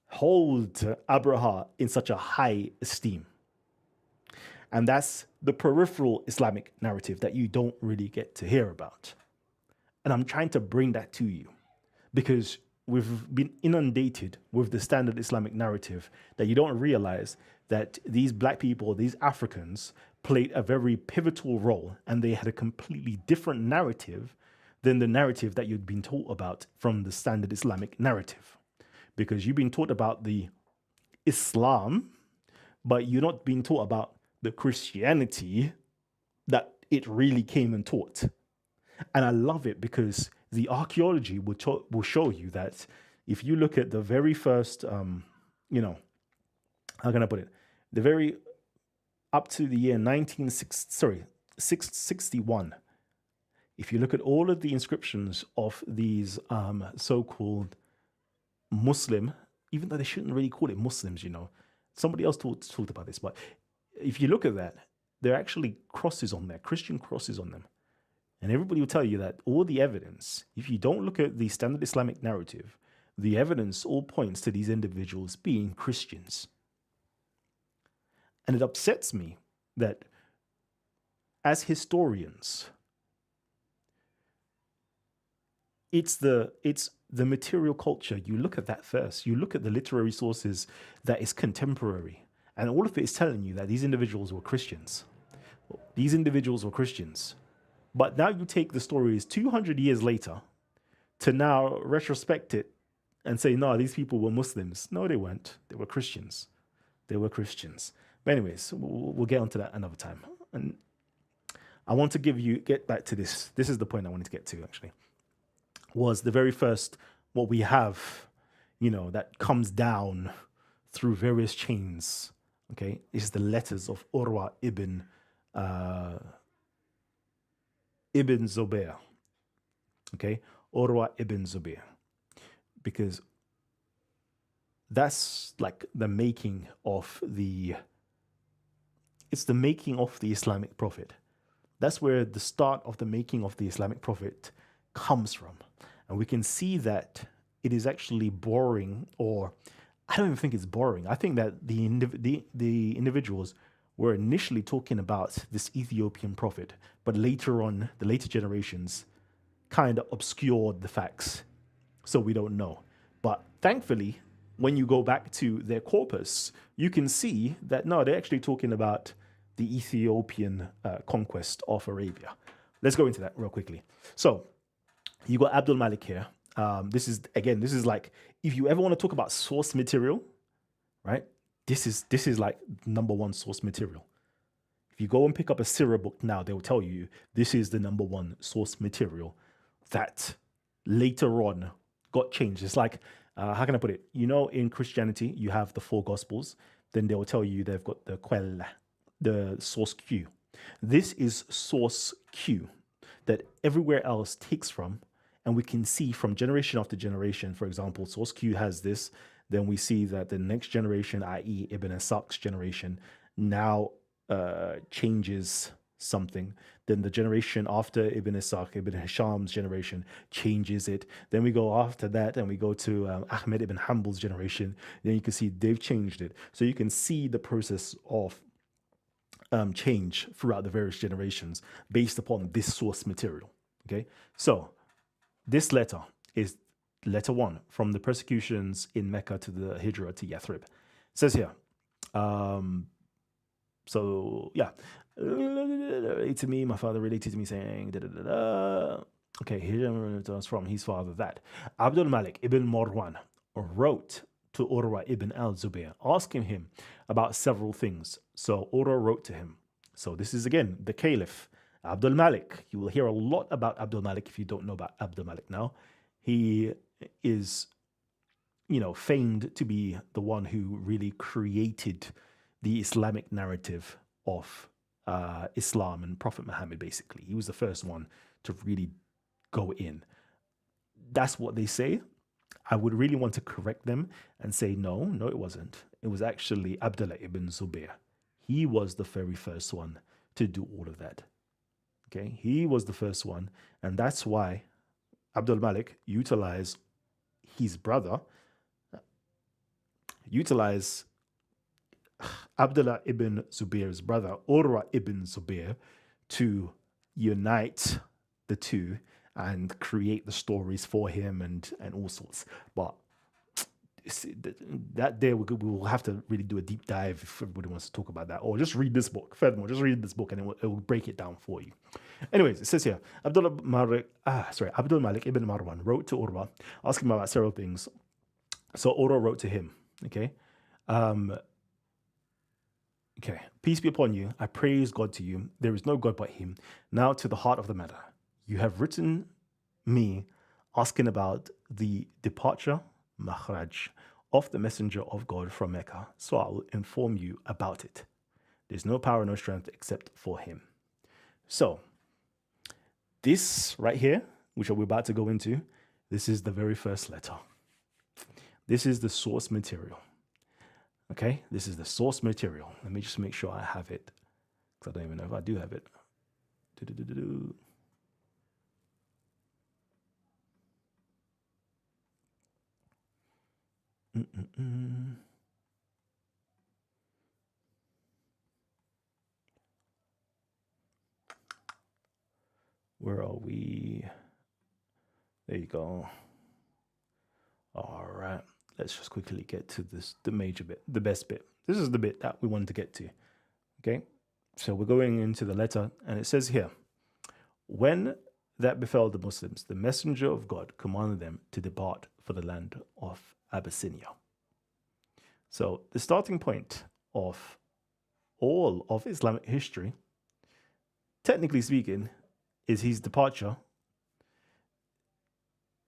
hold Abraha in such a high esteem. And that's the peripheral Islamic narrative that you don't really get to hear about. And I'm trying to bring that to you because we've been inundated with the standard Islamic narrative that you don't realize that these black people, these Africans, played a very pivotal role and they had a completely different narrative than the narrative that you'd been taught about from the standard Islamic narrative. Because you've been taught about the Islam, but you're not being taught about the Christianity that it really came and taught. And I love it because the archaeology will show you that if you look at the very first, how can I put it? The very up to the year 661. If you look at all of the inscriptions of these so-called Muslim, even though they shouldn't really call it Muslims, somebody else talked about this, but if you look at that, there are actually crosses on there, Christian crosses on them. And everybody will tell you that all the evidence, if you don't look at the standard Islamic narrative, the evidence all points to these individuals being Christians. And it upsets me that as historians, it's the material culture. You look at that first. You look at the literary sources that is contemporary. And all of it is telling you that these individuals were Christians. These individuals were Christians. But now you take the stories 200 years later to now retrospect it and say, no, these people were Muslims. No, they weren't. They were Christians. They were Christians. But anyways, we'll get onto that another time. And I want to get back to this. This is the point I wanted to get to, actually. Was the very first, what we have, that comes down through various chains Okay, it's the letters of Urwah ibn Zubayr. Okay, Urwah ibn Zubayr, because that's like the making of the. It's the making of the Islamic prophet. That's where the start of the making of the Islamic prophet comes from, and we can see that it is actually borrowing, or I don't even think it's borrowing. I think that the individuals were initially talking about this Ethiopian prophet, but later on, the later generations kind of obscured the facts, so we don't know. But thankfully, when you go back to their corpus, you can see that no, they're actually talking about the Ethiopian conquest of Arabia. Let's go into that real quickly. So you got Abdul Malik here. This is like, if you ever want to talk about source material, right? This is like number one source material. If you go and pick up a Sirah book now, they'll tell you this is the number one source material that later on got changed. It's like, how can I put it? You know, in Christianity, you have the four gospels. Then they'll tell you they've got the Quell, the source Q. This is source Q that everywhere else takes from. And we can see from generation after generation, for example, source Q has this. Then we see that the next generation, i.e., Ibn Asak's generation, now changes something. Then the generation after Ibn Ishaq, Ibn Hisham's generation, changes it. Then we go after that and we go to Ahmed ibn Hanbal's generation. Then you can see they've changed it. So you can see the process of change throughout the various generations based upon this source material. Okay, so this letter is letter 1 from the persecutions in Mecca to the Hijrah to Yathrib. It says here, so yeah, to me, my father related to me saying, da, da, da, da. Okay, here it was from his father that Abdul Malik ibn Marwan wrote to Urwah ibn al-Zubayr, asking him about several things. So Urwah wrote to him. So this is again the Caliph, Abdul Malik. You will hear a lot about Abdul Malik if you don't know about Abdul Malik now. He is, famed to be the one who really created the Islamic narrative of Islam and Prophet Muhammad, basically. He was the first one to really go in. That's what they say. I would really want to correct them and say, no, it wasn't. It was actually Abdullah ibn Zubayr. He was the very first one to do all of that. Okay, he was the first one. And that's why Abdul Malik utilized his brother, Abdullah ibn Zubayr's brother, Urwah ibn Zubayr, to unite the two and create the stories for him and all sorts. But that day we will have to really do a deep dive if everybody wants to talk about that, or just read this book. Furthermore, just read this book and it will break it down for you. Anyways, it says here, Abdul Malik ibn Marwan wrote to Urwah, asking him about several things. So Urwah wrote to him, okay? Okay, peace be upon you. I praise God to you. There is no God but him. Now to the heart of the matter. You have written me asking about the departure, makhraj, of the messenger of God from Mecca. So I will inform you about it. There's no power, no strength except for him. So this right here, which we're about to go into, this is the very first letter. This is the source material. Okay, this is the source material. Let me just make sure I have it, because I don't even know if I do have it. Where are we? There you go. All right. Let's just quickly get to this, the major bit, the best bit. This is the bit that we wanted to get to. Okay. So we're going into the letter, and it says here, when that befell the Muslims, the messenger of God commanded them to depart for the land of Abyssinia. So the starting point of all of Islamic history, technically speaking, is his departure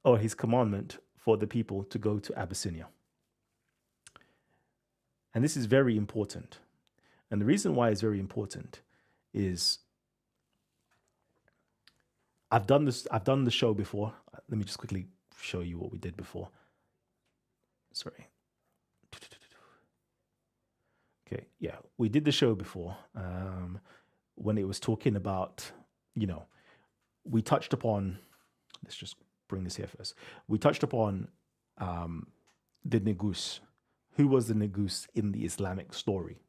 or his commandment for the people to go to Abyssinia. And this is very important. And the reason why it's very important is I've done the show before. Let me just quickly show you what we did before. Sorry. Okay, yeah, we did the show before when it was talking about, we touched upon, let's just bring this here first. We touched upon the Negus. Who was the Negus in the Islamic story?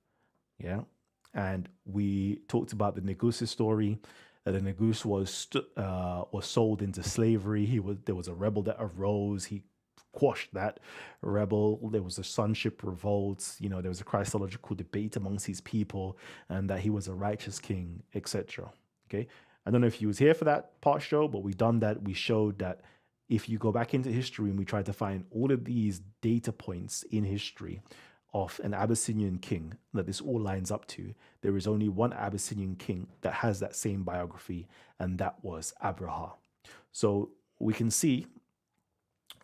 Yeah. And we talked about the Negus' story. The Negus was sold into slavery. There was a rebel that arose. He quashed that rebel. There was a sonship revolt. There was a Christological debate amongst his people, and that he was a righteous king, etc. Okay. I don't know if you was here for that part show, but we done that. We showed that if you go back into history and we try to find all of these data points in history of an Abyssinian king that this all lines up to, there is only one Abyssinian king that has that same biography, and that was Abraha. So we can see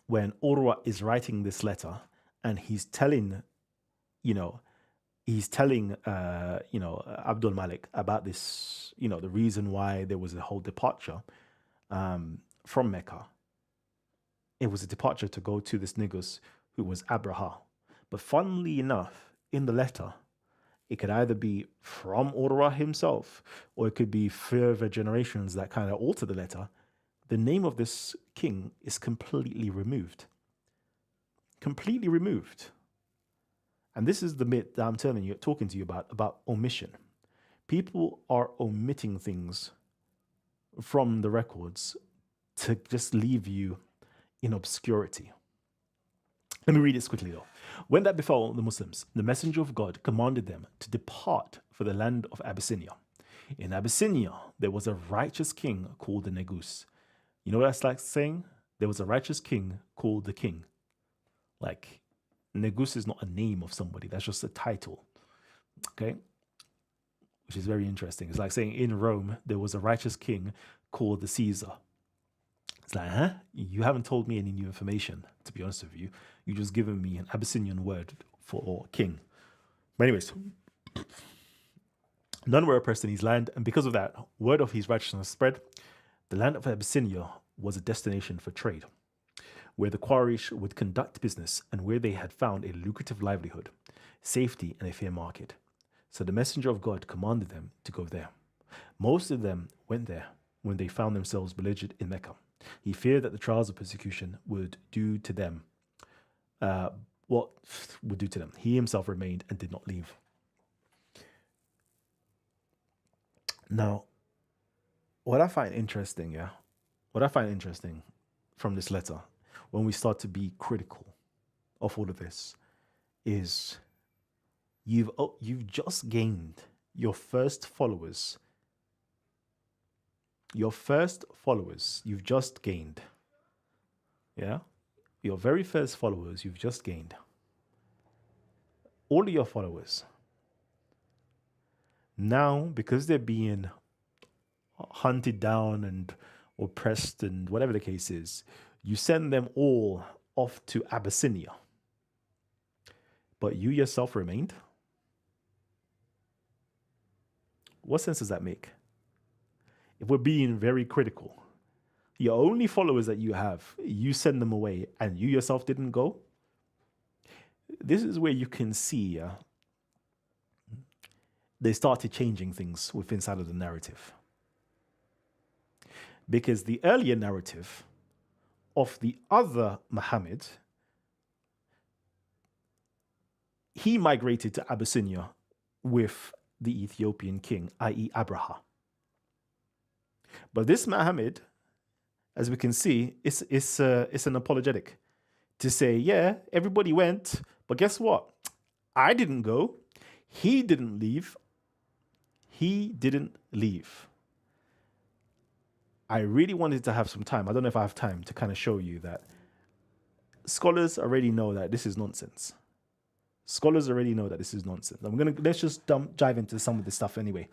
when Urwah is writing this letter and he's telling Abdul Malik about this, the reason why there was a whole departure from Mecca. It was a departure to go to this Negus who was Abraha. But funnily enough, in the letter, it could either be from Urwah himself, or it could be further generations that kind of alter the letter. The name of this king is completely removed. Completely removed. And this is the myth that I'm talking to you about omission. People are omitting things from the records to just leave you in obscurity. Let me read this quickly though. When that befell the Muslims, the messenger of God commanded them to depart for the land of Abyssinia. In Abyssinia, there was a righteous king called the Negus. You know what that's like saying? There was a righteous king called the king. Like, Negus is not a name of somebody, that's just a title. Okay? Which is very interesting. It's like saying in Rome, there was a righteous king called the Caesar. It's like, huh? You haven't told me any new information, to be honest with you. You just given me an Abyssinian word for king. But anyways, none were oppressed in his land, and because of that, word of his righteousness spread. The land of Abyssinia was a destination for trade, where the Quraysh would conduct business and where they had found a lucrative livelihood, safety, and a fair market. So the messenger of God commanded them to go there. Most of them went there when they found themselves beleaguered in Mecca. He feared that the trials of persecution would do to them what would do to them. He himself remained and did not leave. Now, what I find interesting from this letter, when we start to be critical of all of this, is you've just gained your first followers. Your first followers you've just gained. Yeah? Your very first followers you've just gained. All of your followers. Now, because they're being hunted down and oppressed and whatever the case is, you send them all off to Abyssinia. But you yourself remained? What sense does that make? If we're being very critical, your only followers that you have, you send them away and you yourself didn't go? This is where you can see they started changing things inside of the narrative. Because the earlier narrative of the other Muhammad, he migrated to Abyssinia with the Ethiopian king, i.e. Abraha. But this Muhammad, as we can see, it's an apologetic to say, yeah, everybody went, but guess what? I didn't go. He didn't leave. He didn't leave. I really wanted to have some time. I don't know if I have time to kind of show you that scholars already know that this is nonsense. Scholars already know that this is nonsense. Let's just dive into some of this stuff anyway.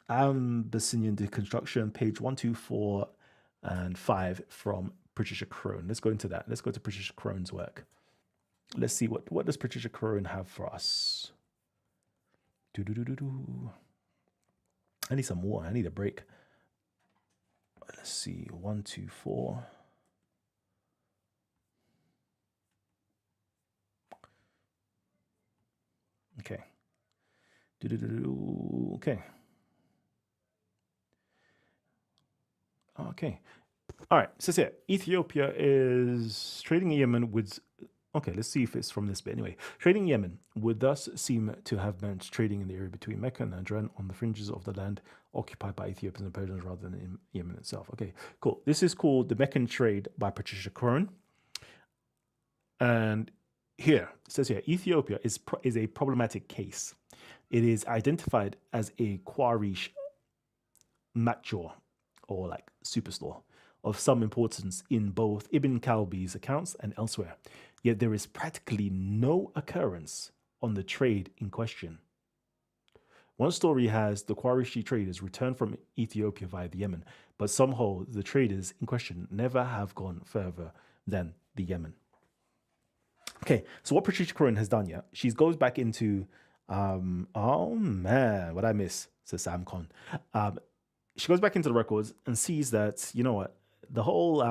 Abyssinian Reconstruction, page 124 and 5 from Patricia Crone. Let's go into that. Let's go to Patricia Crone's work. Let's see what does Patricia Crone have for us. Do-do-do-do-do. I need some water. I need a break. Let's see. 1, 2, 4. Okay. Do-do-do-do. Okay. Okay. All right. So here, Ethiopia is trading in Yemen with. Okay, let's see if it's from this bit. Anyway, trading in Yemen would thus seem to have meant trading in the area between Mecca and Najran on the fringes of the land occupied by Ethiopians and Persians rather than in Yemen itself. Okay, cool. This is called The Meccan Trade by Patricia Crone. And here, it says here, Ethiopia is a problematic case. It is identified as a Quraysh matchor, or like superstore, of some importance in both Ibn Kalbi's accounts and elsewhere. Yet there is practically no occurrence on the trade in question. One story has the Qurayshi traders returned from Ethiopia via the Yemen, but somehow the traders in question never have gone further than the Yemen. Okay, so what Patricia Crone has done, yeah, she goes back into, oh man, what I miss, says Sam Con. She goes back into the records and sees that, you know what, the whole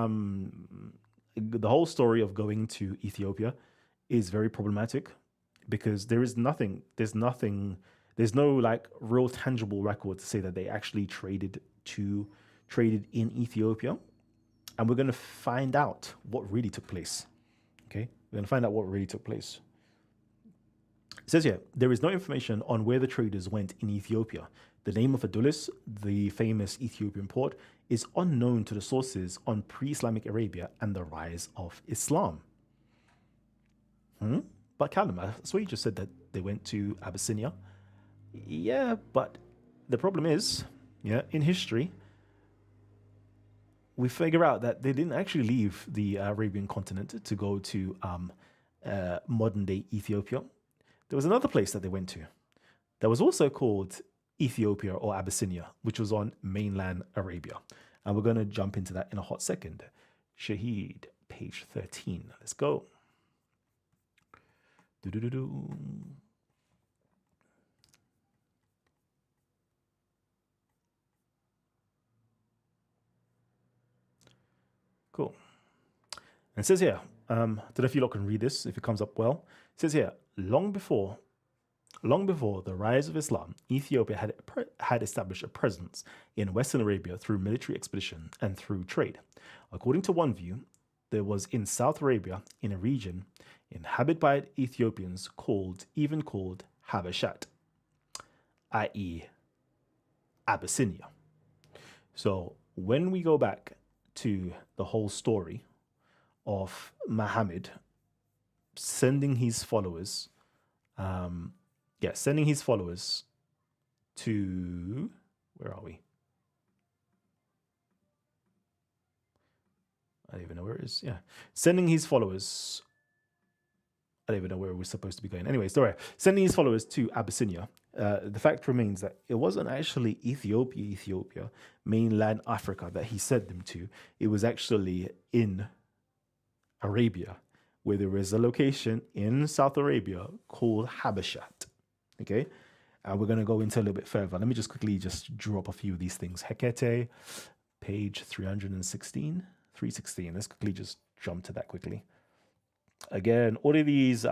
story of going to Ethiopia is very problematic because there's no like real tangible record to say that they actually traded in Ethiopia. And we're going to find out what really took place. Okay, we're going to find out what really took place. It says here, there is no information on where the traders went in Ethiopia. The name of Adulis, the famous Ethiopian port, is unknown to the sources on pre-Islamic Arabia and the rise of Islam. But Callum, I swear you just said that they went to Abyssinia. Yeah, but the problem is, yeah, in history, we figure out that they didn't actually leave the Arabian continent to go to modern-day Ethiopia. There was another place that they went to that was also called Ethiopia or Abyssinia, which was on mainland Arabia. And we're going to jump into that in a hot second. Shaheed, page 13. Let's go. Do-do-do-do. Cool. And it says here, I don't know if you lot can read this, if it comes up well. It says here, long before the rise of Islam, Ethiopia had established a presence in Western Arabia through military expedition and through trade. According to one view, there was in South Arabia, in a region inhabited by Ethiopians called Habashat, i.e. Abyssinia. So when we go back to the whole story of Muhammad sending his followers to, where are we? I don't even know where it is. Yeah. Sending his followers, I don't even know where we're supposed to be going. Anyway, sorry. Sending his followers to Abyssinia. The fact remains that it wasn't actually Ethiopia, mainland Africa that he sent them to. It was actually in Arabia, where there is a location in South Arabia called Habashat. Okay, and we're going to go into a little bit further. Let me just quickly just draw up a few of these things. Hekete, page 316. Let's quickly just jump to that quickly. Again, all of these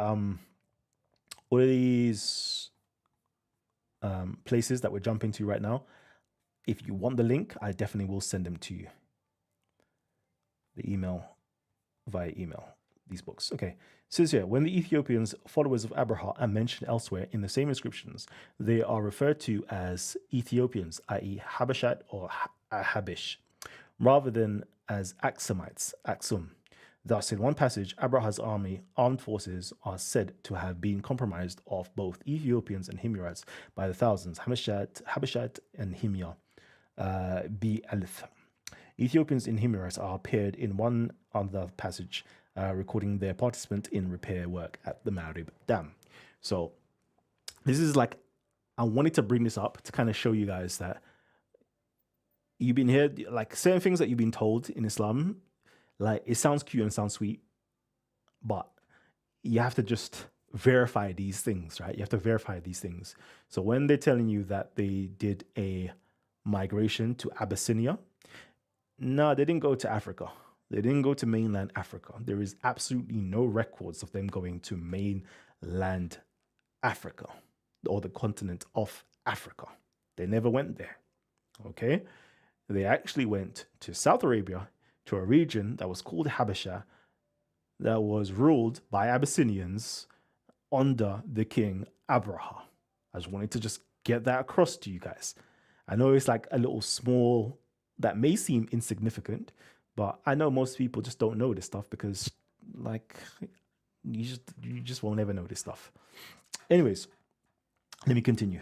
places that we're jumping to right now, if you want the link, I definitely will send them to you. Via email, these books. Okay, it says here, when the Ethiopians, followers of Abraha, are mentioned elsewhere in the same inscriptions, they are referred to as Ethiopians, i.e. Habashat or Habish, rather than as Axumites, Axum. Thus, in one passage, Abraha's armed forces are said to have been comprised of both Ethiopians and Himyarites by the thousands, Habashat and Himyar, Alith. Ethiopians and Himyarites are paired in one other passage, recording their participant in repair work at the Marib Dam. So this is like, I wanted to bring this up to kind of show you guys that you've been here, like certain things that you've been told in Islam, like it sounds cute and sounds sweet, but you have to just verify these things, right? You have to verify these things. So when they're telling you that they did a migration to Abyssinia, no, they didn't go to Africa. They didn't go to mainland Africa. There is absolutely no records of them going to mainland Africa or the continent of Africa. They never went there. Okay? They actually went to South Arabia, to a region that was called Habasha, that was ruled by Abyssinians under the king Abraha. I just wanted to just get that across to you guys. I know it's like a little small, that may seem insignificant, but I know most people just don't know this stuff because, like, you just won't ever know this stuff. Anyways, let me continue.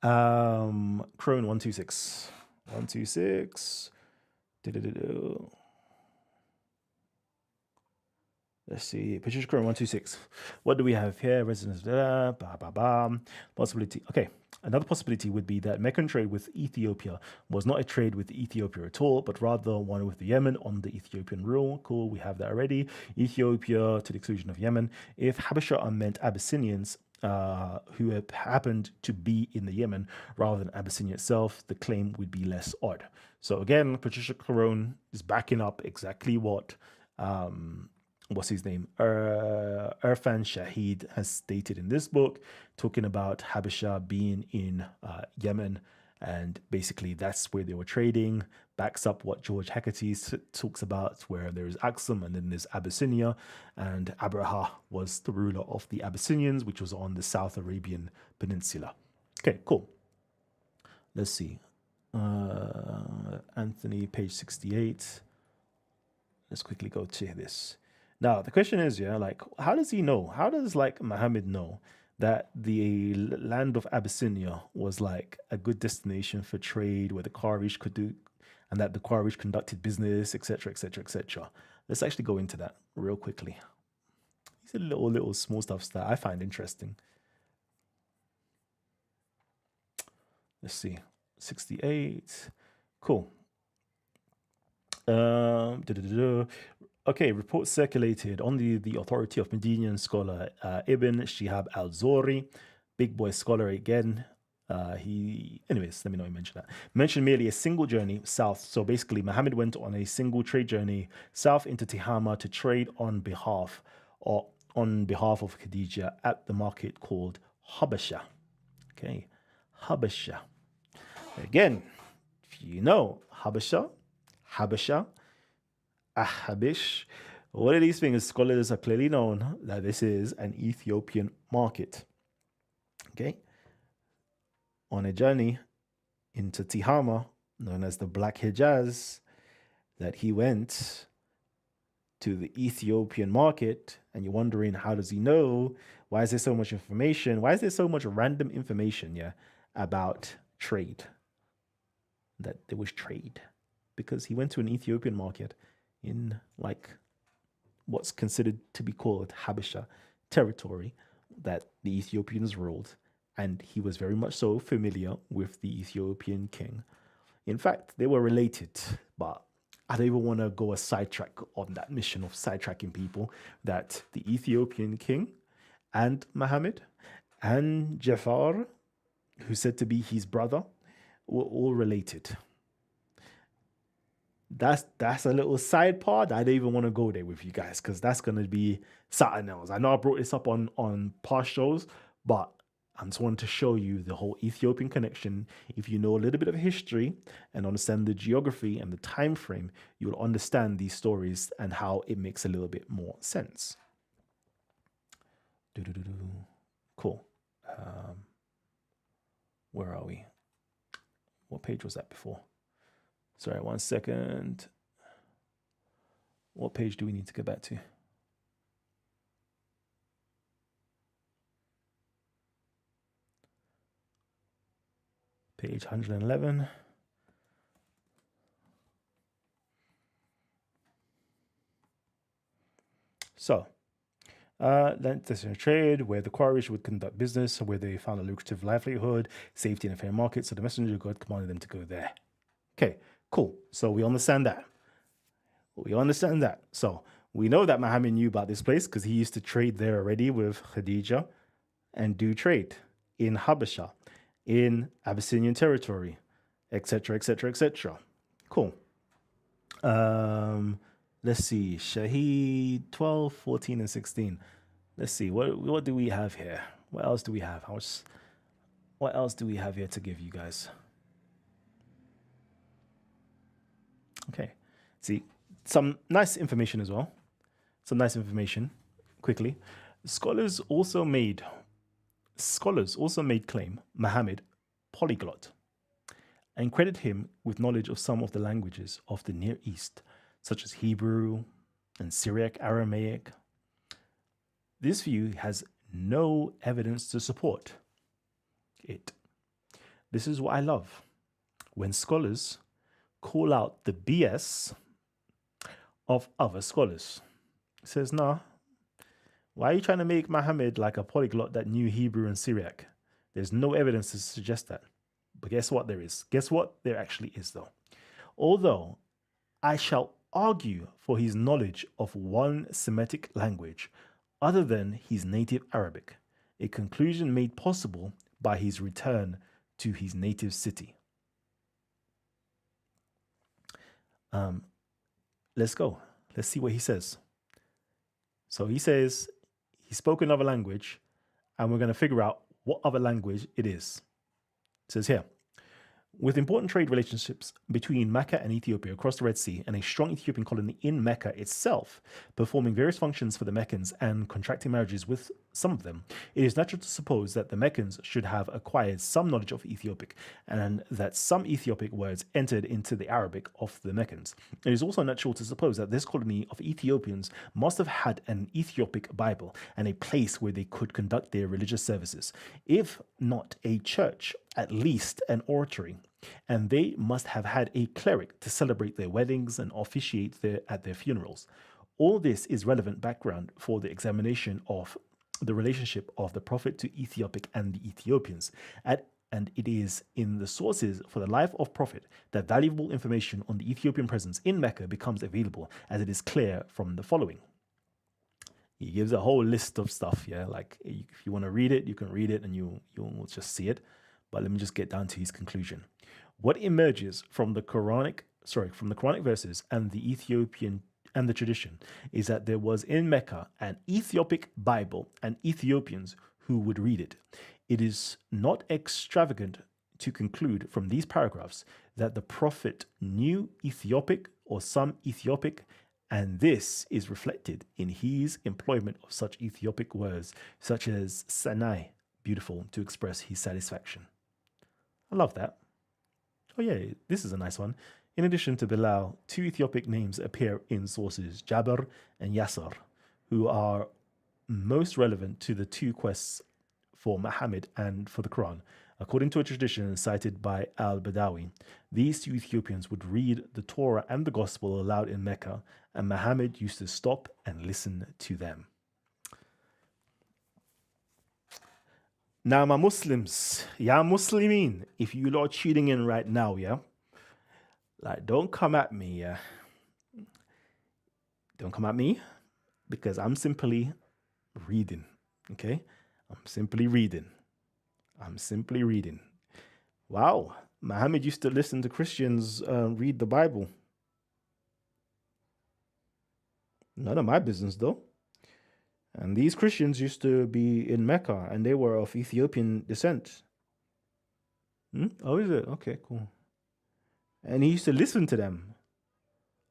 Crone 126. 126. Let's see. Patricia Crone 126. What do we have here? Residence. Possibility. Okay. Another possibility would be that Meccan trade with Ethiopia was not a trade with Ethiopia at all, but rather one with the Yemen on the Ethiopian rule. Cool. We have that already. Ethiopia to the exclusion of Yemen. If Habasha are meant Abyssinians, who have happened to be in the Yemen rather than Abyssinia itself, the claim would be less odd. So again, Patricia Carone is backing up exactly what what's his name? Irfan Shahid has stated in this book, talking about Habasha being in Yemen, and basically that's where they were trading. Backs up what George Hecate talks about, where there is Axum and then there's Abyssinia, and Abraha was the ruler of the Abyssinians, which was on the South Arabian Peninsula. Okay, cool. Let's see. Anthony, page 68. Let's quickly go to this. Now, the question is, like, how does he know? How does, like, Muhammad know that the land of Abyssinia was, like, a good destination for trade where the Quraysh could do, and that the Quraysh conducted business, etc., etc., etc.? Let's actually go into that real quickly. These are little small stuffs that I find interesting. Let's see. 68. Cool. Okay, reports circulated on the authority of Medinian scholar Ibn Shihab al-Zubayr, big boy scholar again. Anyways, let me not mention that. Mentioned merely a single journey south. So basically, Muhammad went on a single trade journey south into Tihama to trade on behalf of Khadija at the market called Habasha. Okay, Habasha. Again, if you know Habasha, Ahabish, all of these things, scholars are clearly known that this is an Ethiopian market. Okay. On a journey into Tihama, known as the Black Hijaz, that he went to the Ethiopian market, and you're wondering, how does he know? Why is there so much information? Why is there so much random information, about trade? That there was trade. Because he went to an Ethiopian market in, like, what's considered to be called Habasha territory that the Ethiopians ruled, and he was very much so familiar with the Ethiopian king. In fact, they were related, but I don't even want to go a sidetrack on that mission of sidetracking people, that the Ethiopian king and Muhammad and Jafar, who's said to be his brother, were all related. That's a little side part. I don't even want to go there with you guys because that's going to be something else. I know I brought this up on past shows, but I just wanted to show you the whole Ethiopian connection. If you know a little bit of history and understand the geography and the time frame, you'll understand these stories and how it makes a little bit more sense. Cool. Where are we? What page was that before? Sorry, 1 second. What page do we need to go back to? Page 111. So, that's a trade where the Quraysh would conduct business, where they found a lucrative livelihood, safety in a fair market. So the messenger of God commanded them to go there. Okay, cool. So we understand that. So We know that Muhammad knew about this place because he used to trade there already with Khadija and do trade in Habasha, in Abyssinian territory, etc., etc., etc. Cool. Let's see. Shahid 12, 14, and 16. Let's see. What do we have here? What else do we have? What else do we have here to give you guys? Okay. See, some nice information as well. Some nice information quickly. Scholars also made claim Muhammad polyglot and credit him with knowledge of some of the languages of the Near East, such as Hebrew and Syriac Aramaic. This view has no evidence to support it. This is what I love. When scholars call out the BS of other scholars. It says, nah, why are you trying to make Muhammad like a polyglot that knew Hebrew and Syriac? There's no evidence to suggest that. But guess what there is? Guess what there actually is, though? Although I shall argue for his knowledge of one Semitic language other than his native Arabic, a conclusion made possible by his return to his native city. Let's go. Let's see what he says. So he says he spoke another language, and we're going to figure out what other language it is. It says here, with important trade relationships between Mecca and Ethiopia across the Red Sea and a strong Ethiopian colony in Mecca itself, performing various functions for the Meccans and contracting marriages with some of them, it is natural to suppose that the Meccans should have acquired some knowledge of Ethiopic and that some Ethiopic words entered into the Arabic of the Meccans. It is also natural to suppose that this colony of Ethiopians must have had an Ethiopic Bible and a place where they could conduct their religious services, if not a church, at least an oratory, and they must have had a cleric to celebrate their weddings and officiate at their funerals. All this is relevant background for the examination of the relationship of the prophet to Ethiopic and the Ethiopians. And it is in the sources for the life of prophet that valuable information on the Ethiopian presence in Mecca becomes available, as it is clear from the following. He gives a whole list of stuff, yeah, like if you want to read it, you can read it and you'll just see it. But let me just get down to his conclusion. What emerges from the Quranic verses and the Ethiopian and the tradition is that there was in Mecca an Ethiopic Bible and Ethiopians who would read it. It is not extravagant to conclude from these paragraphs that the prophet knew Ethiopic or some Ethiopic, and this is reflected in his employment of such Ethiopic words such as Sanai, beautiful, to express his satisfaction. I love that. Oh yeah, this is a nice one. In addition to Bilal, two Ethiopic names appear in sources, Jabir and Yasser, who are most relevant to the two quests for Muhammad and for the Quran. According to a tradition cited by al-Badawi, these two Ethiopians would read the Torah and the Gospel aloud in Mecca, and Muhammad used to stop and listen to them. Now, my Muslims, ya Muslimin, if you lot are tuning in right now, yeah, like, don't come at me, yeah. Don't come at me, because I'm simply reading, okay? I'm simply reading. Wow, Muhammad used to listen to Christians read the Bible. None of my business, though. And these Christians used to be in Mecca, and they were of Ethiopian descent. Oh, is it? Okay, cool. And he used to listen to them.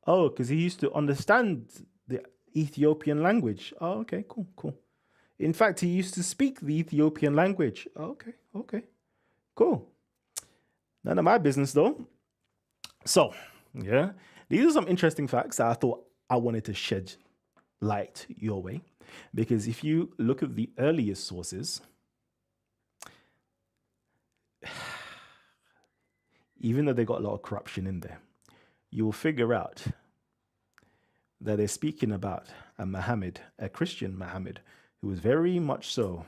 Oh, because he used to understand the Ethiopian language. Oh, okay, cool. In fact, he used to speak the Ethiopian language. Oh, okay, cool. None of my business, though. So, yeah, these are some interesting facts that I thought I wanted to shed light your way. Because if you look at the earliest sources, even though they got a lot of corruption in there, you will figure out that they're speaking about a Muhammad, a Christian Muhammad, who was very much so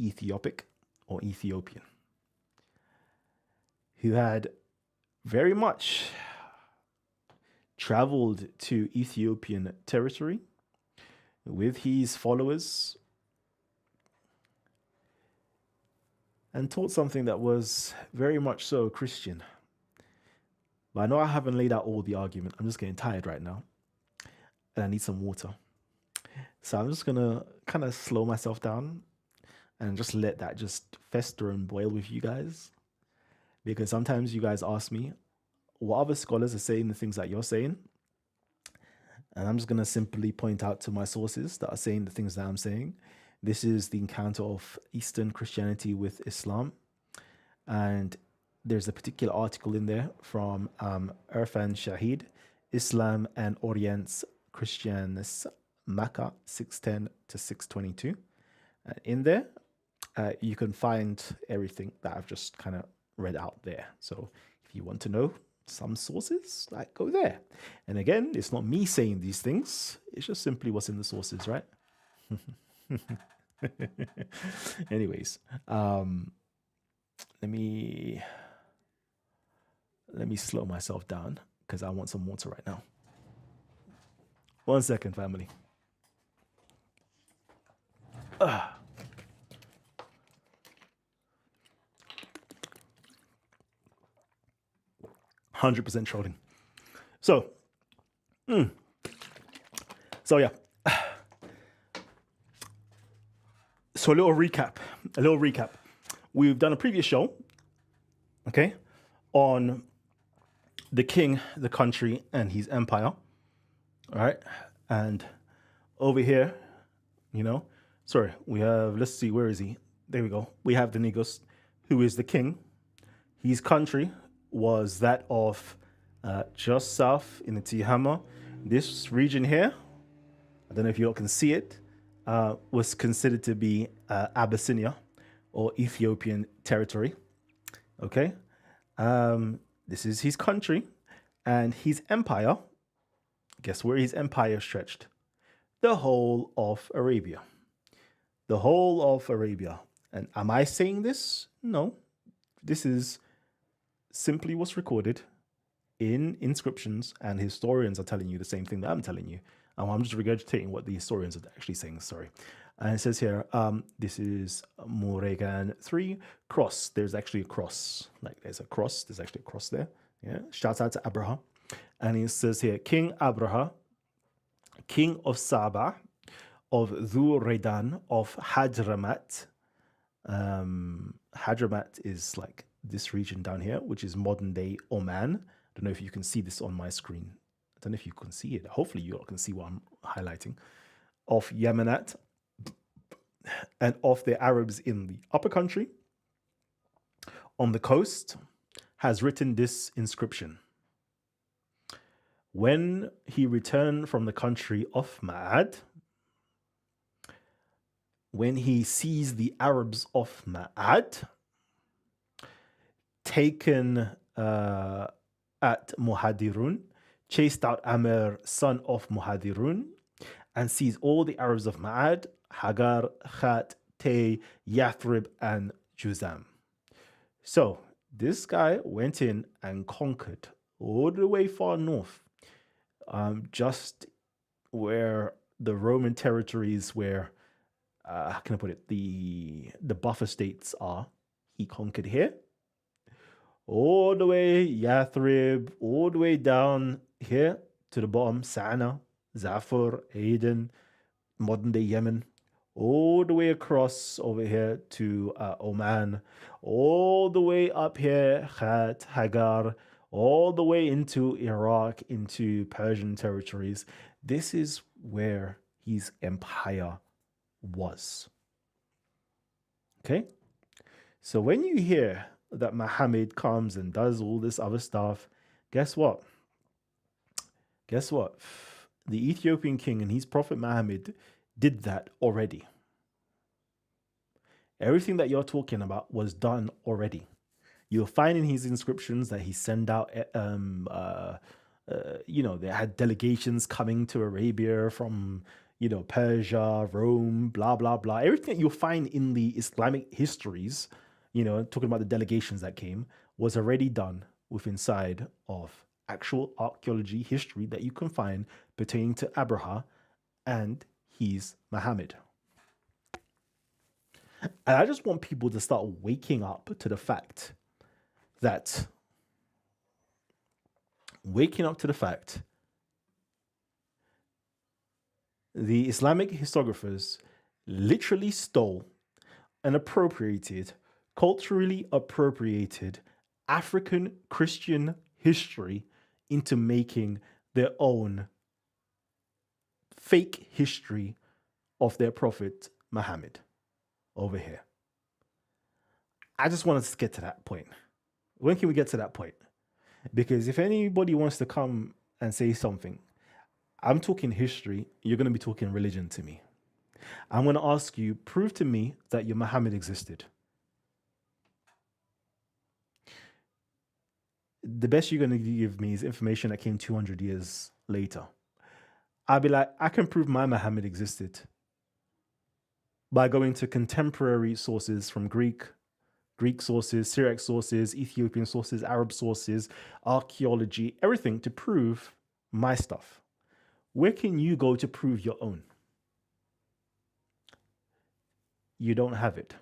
Ethiopic or Ethiopian, who had very much traveled to Ethiopian territory with his followers and taught something that was very much so Christian. But I know I haven't laid out all the argument. I'm just getting tired right now and I need some water. So I'm just going to kind of slow myself down and just let that just fester and boil with you guys. Because sometimes you guys ask me what other scholars are saying the things that you're saying. And I'm just going to simply point out to my sources that are saying the things that I'm saying. This is the encounter of Eastern Christianity with Islam. And there's a particular article in there from Irfan Shahid, Islam and Orient's Christians, Mecca, 610 to 622. In there, you can find everything that I've just kind of read out there. So if you want to know some sources, like, go there. And again, it's not me saying these things. It's just simply what's in the sources, right? Anyways, let me slow myself down because I want some water right now. 1 second, family. 100% trolling. So yeah. So a little recap. We've done a previous show, okay, on the king, the country, and his empire. All right. And over here, we have, let's see, where is he? There we go. We have the Negus, who is the king. His country was that of just south in the Tihama. This region here, I don't know if you all can see it, was considered to be Abyssinia or Ethiopian territory. Okay. This is his country and his empire. Guess where his empire stretched? The whole of Arabia. The whole of Arabia. And am I saying this? No. This is simply what's recorded in inscriptions, and historians are telling you the same thing that I'm telling you. I'm just regurgitating what the historians are actually saying, sorry. And it says here, this is Muregan 3, cross. There's actually a cross. Like there's a cross. There's actually a cross there. Yeah. Shouts out to Abraha. And it says here, King Abraha, king of Saba, of Dhur-Redan, of Hadramat. Hadramat is like this region down here, which is modern day Oman. I don't know if you can see this on my screen. I don't know if you can see it. Hopefully you all can see what I'm highlighting. Of Yemenat and of the Arabs in the upper country on the coast has written this inscription. When he returned from the country of Ma'ad, when he sees the Arabs of Ma'ad taken at Muhadirun, chased out Amr, son of Muhadirun, and sees all the Arabs of Ma'ad, Hagar, Khat, Tay, Yathrib, and Juzam. So this guy went in and conquered all the way far north, just where the Roman territories, where how can I put it, the buffer states are. He conquered here, all the way Yathrib, all the way down here to the bottom, Sa'na, Zafar, Aden, modern day Yemen, all the way across over here to Oman, all the way up here, Khat, Hagar, all the way into Iraq, into Persian territories. This is where his empire was. Okay? So when you hear that Muhammad comes and does all this other stuff, guess what? Guess what? The Ethiopian king and his prophet Muhammad did that already. Everything that you're talking about was done already. You'll find in his inscriptions that he sent out, they had delegations coming to Arabia from, Persia, Rome, blah, blah, blah. Everything that you'll find in the Islamic histories, talking about the delegations that came, was already done within inside of actual archaeology history that you can find pertaining to Abraha and he's Muhammad. And I just want people to start waking up to the fact that the Islamic historiographers literally stole and appropriated, culturally appropriated African Christian history into making their own fake history of their prophet Muhammad over here. I just want us to get to that point. When can we get to that point? Because if anybody wants to come and say something, I'm talking history, you're going to be talking religion to me. I'm going to ask you, prove to me that your Muhammad existed. The best you're going to give me is information that came 200 years later. I'll be like, I can prove my Muhammad existed by going to contemporary sources from Greek sources, Syriac sources, Ethiopian sources, Arab sources, archaeology, everything to prove my stuff. Where can you go to prove your own? You don't have it.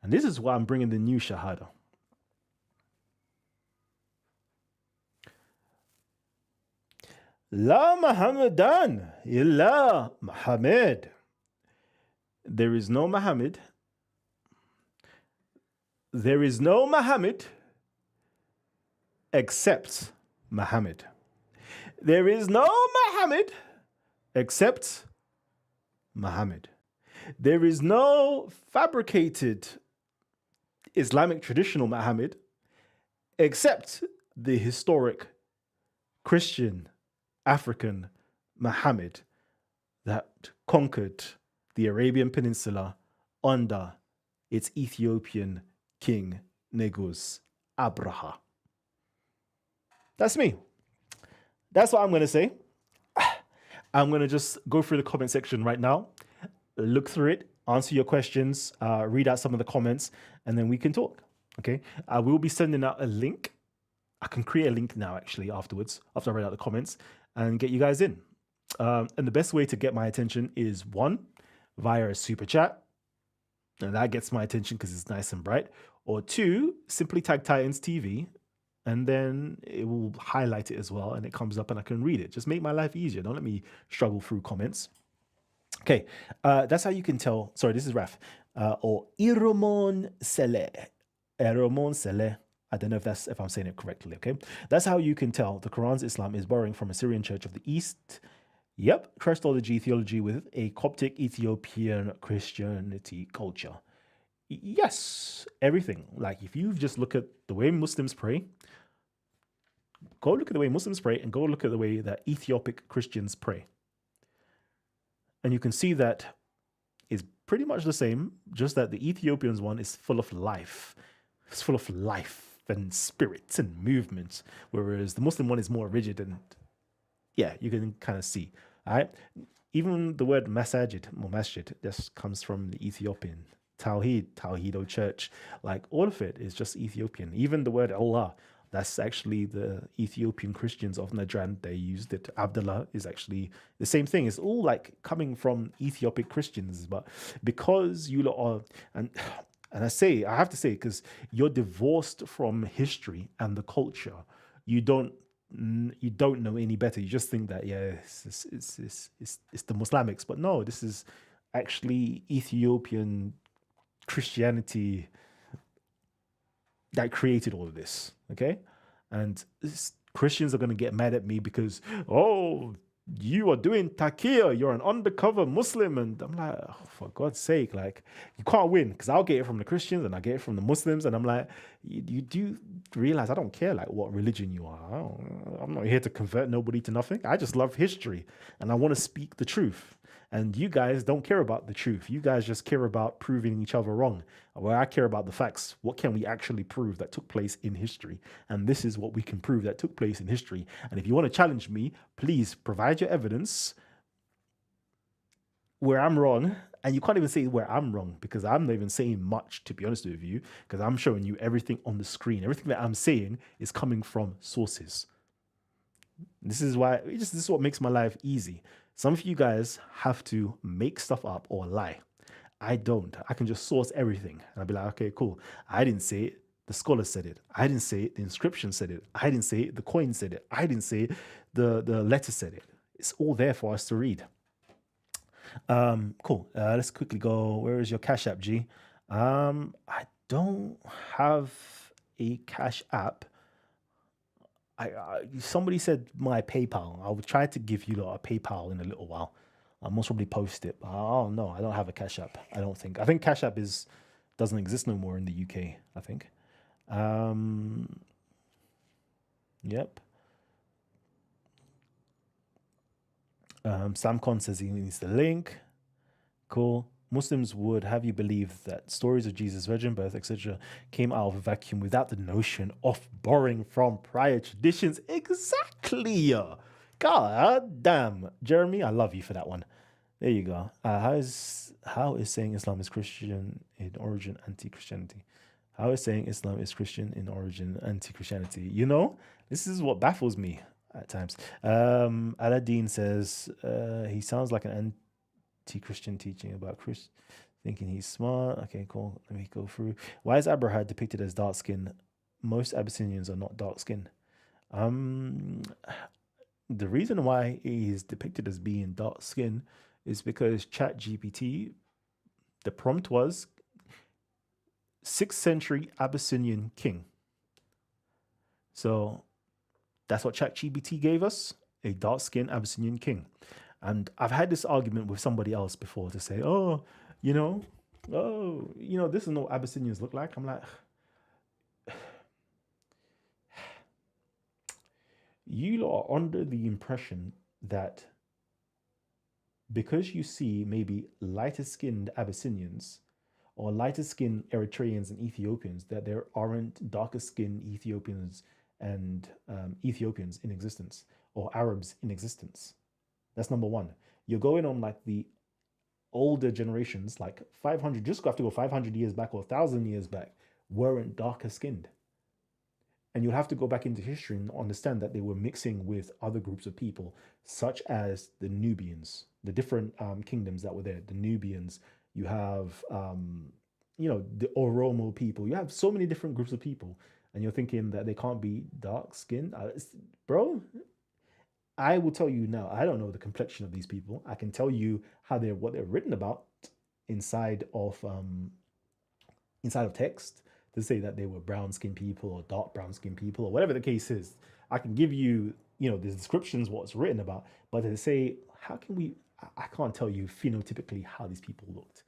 And this is why I'm bringing the new shahada. La Muhammadan illa Muhammad. There is no Muhammad. There is no Muhammad except Muhammad. There is no Muhammad except Muhammad. There is no fabricated Islamic traditional Muhammad except the historic Christian African Muhammad that conquered the Arabian Peninsula under its Ethiopian king, Negus Abraha. That's me. That's what I'm going to say. I'm going to just go through the comment section right now, look through it, answer your questions, read out some of the comments, and then we can talk. Okay. I will be sending out a link. I can create a link now, actually, afterwards, after I read out the comments, and get you guys in. And the best way to get my attention is one, via a super chat. And that gets my attention because it's nice and bright. Or two, simply tag Titans TV, and then it will highlight it as well, and it comes up and I can read it. Just make my life easier. Don't let me struggle through comments. Okay, that's how you can tell. Sorry, this is Raf. Or Iromon Sele. Iromon Sele. I don't know if I'm saying it correctly, okay? That's how you can tell the Quran's Islam is borrowing from a Syrian church of the East. Yep, Christology, theology with a Coptic Ethiopian Christianity culture. Yes, everything. Like if you just look at the way Muslims pray, go look at the way Muslims pray and go look at the way that Ethiopic Christians pray. And you can see that it's pretty much the same, just that the Ethiopians one is full of life. It's full of life and spirits and movements, whereas the Muslim one is more rigid and yeah, you can kind of see. All right. Even the word masajid or masjid just comes from the Ethiopian. Tawheed church, like all of it is just Ethiopian. Even the word Allah, that's actually the Ethiopian Christians of Najran. They used it. Abdullah is actually the same thing. It's all like coming from Ethiopic Christians, but because you lot are, and I have to say, because you're divorced from history and the culture, you don't know any better. You just think that it's the Muslimics, but no, this is actually Ethiopian Christianity that created all of this. Okay, and Christians are going to get mad at me because you are doing taqiyya, you're an undercover Muslim, and I'm like, for God's sake, like you can't win, because I'll get it from the Christians and I get it from the Muslims, and I'm like, you do realize I don't care like what religion you are. I'm not here to convert nobody to nothing. I just love history and I want to speak the truth. And you guys don't care about the truth. You guys just care about proving each other wrong. Well, I care about the facts. What can we actually prove that took place in history? And this is what we can prove that took place in history. And if you want to challenge me, please provide your evidence where I'm wrong. And you can't even say where I'm wrong, because I'm not even saying much, to be honest with you, because I'm showing you everything on the screen. Everything that I'm saying is coming from sources. This is why, this is what makes my life easy. Some of you guys have to make stuff up or lie. I don't. I can just source everything. And I'll be like, okay, cool. I didn't say it. The scholar said it. I didn't say it. The inscription said it. I didn't say it. The coin said it. I didn't say it. The letter said it. It's all there for us to read. Cool. Let's quickly go. Where is your Cash App, G? I don't have a Cash App. Somebody said my PayPal. I will try to give you a PayPal in a little while. I'll most probably post it. But oh no, I don't have a Cash App. I don't think. I think Cash App doesn't exist no more in the UK. I think. Yep. Samcon says he needs the link. Cool. Muslims would have you believe that stories of Jesus' virgin birth, etc., came out of a vacuum without the notion of borrowing from prior traditions. Exactly. God damn. Jeremy, I love you for that one. There you go. How is saying Islam is Christian in origin anti-Christianity? How is saying Islam is Christian in origin anti-Christianity? You know, this is what baffles me at times. Aladdin says he sounds like an anti-Christian teaching about Chris, thinking he's smart. Okay, cool. Let me go through. Why is Abraha depicted as dark skinned? Most Abyssinians are not dark skinned. The reason why he is depicted as being dark skinned is because ChatGPT, the prompt was 6th century Abyssinian king. So that's what ChatGPT gave us, a dark skinned Abyssinian king. And I've had this argument with somebody else before to say, this is what Abyssinians look like. I'm like, you lot are under the impression that because you see maybe lighter skinned Abyssinians or lighter skinned Eritreans and Ethiopians, that there aren't darker skinned Ethiopians and Ethiopians in existence or Arabs in existence. That's number one. You're going on like the older generations, like 500, just have to go 500 years back or 1,000 years back, weren't darker skinned. And you'll have to go back into history and understand that they were mixing with other groups of people, such as the Nubians, the different kingdoms that were there. The Nubians, you have, the Oromo people. You have so many different groups of people. And you're thinking that they can't be dark skinned. Bro, I will tell you now, I don't know the complexion of these people. I can tell you what they're written about inside of text, to say that they were brown-skinned people or dark brown-skinned people or whatever the case is. I can give you, the descriptions, what's written about, but to say, I can't tell you phenotypically how these people looked.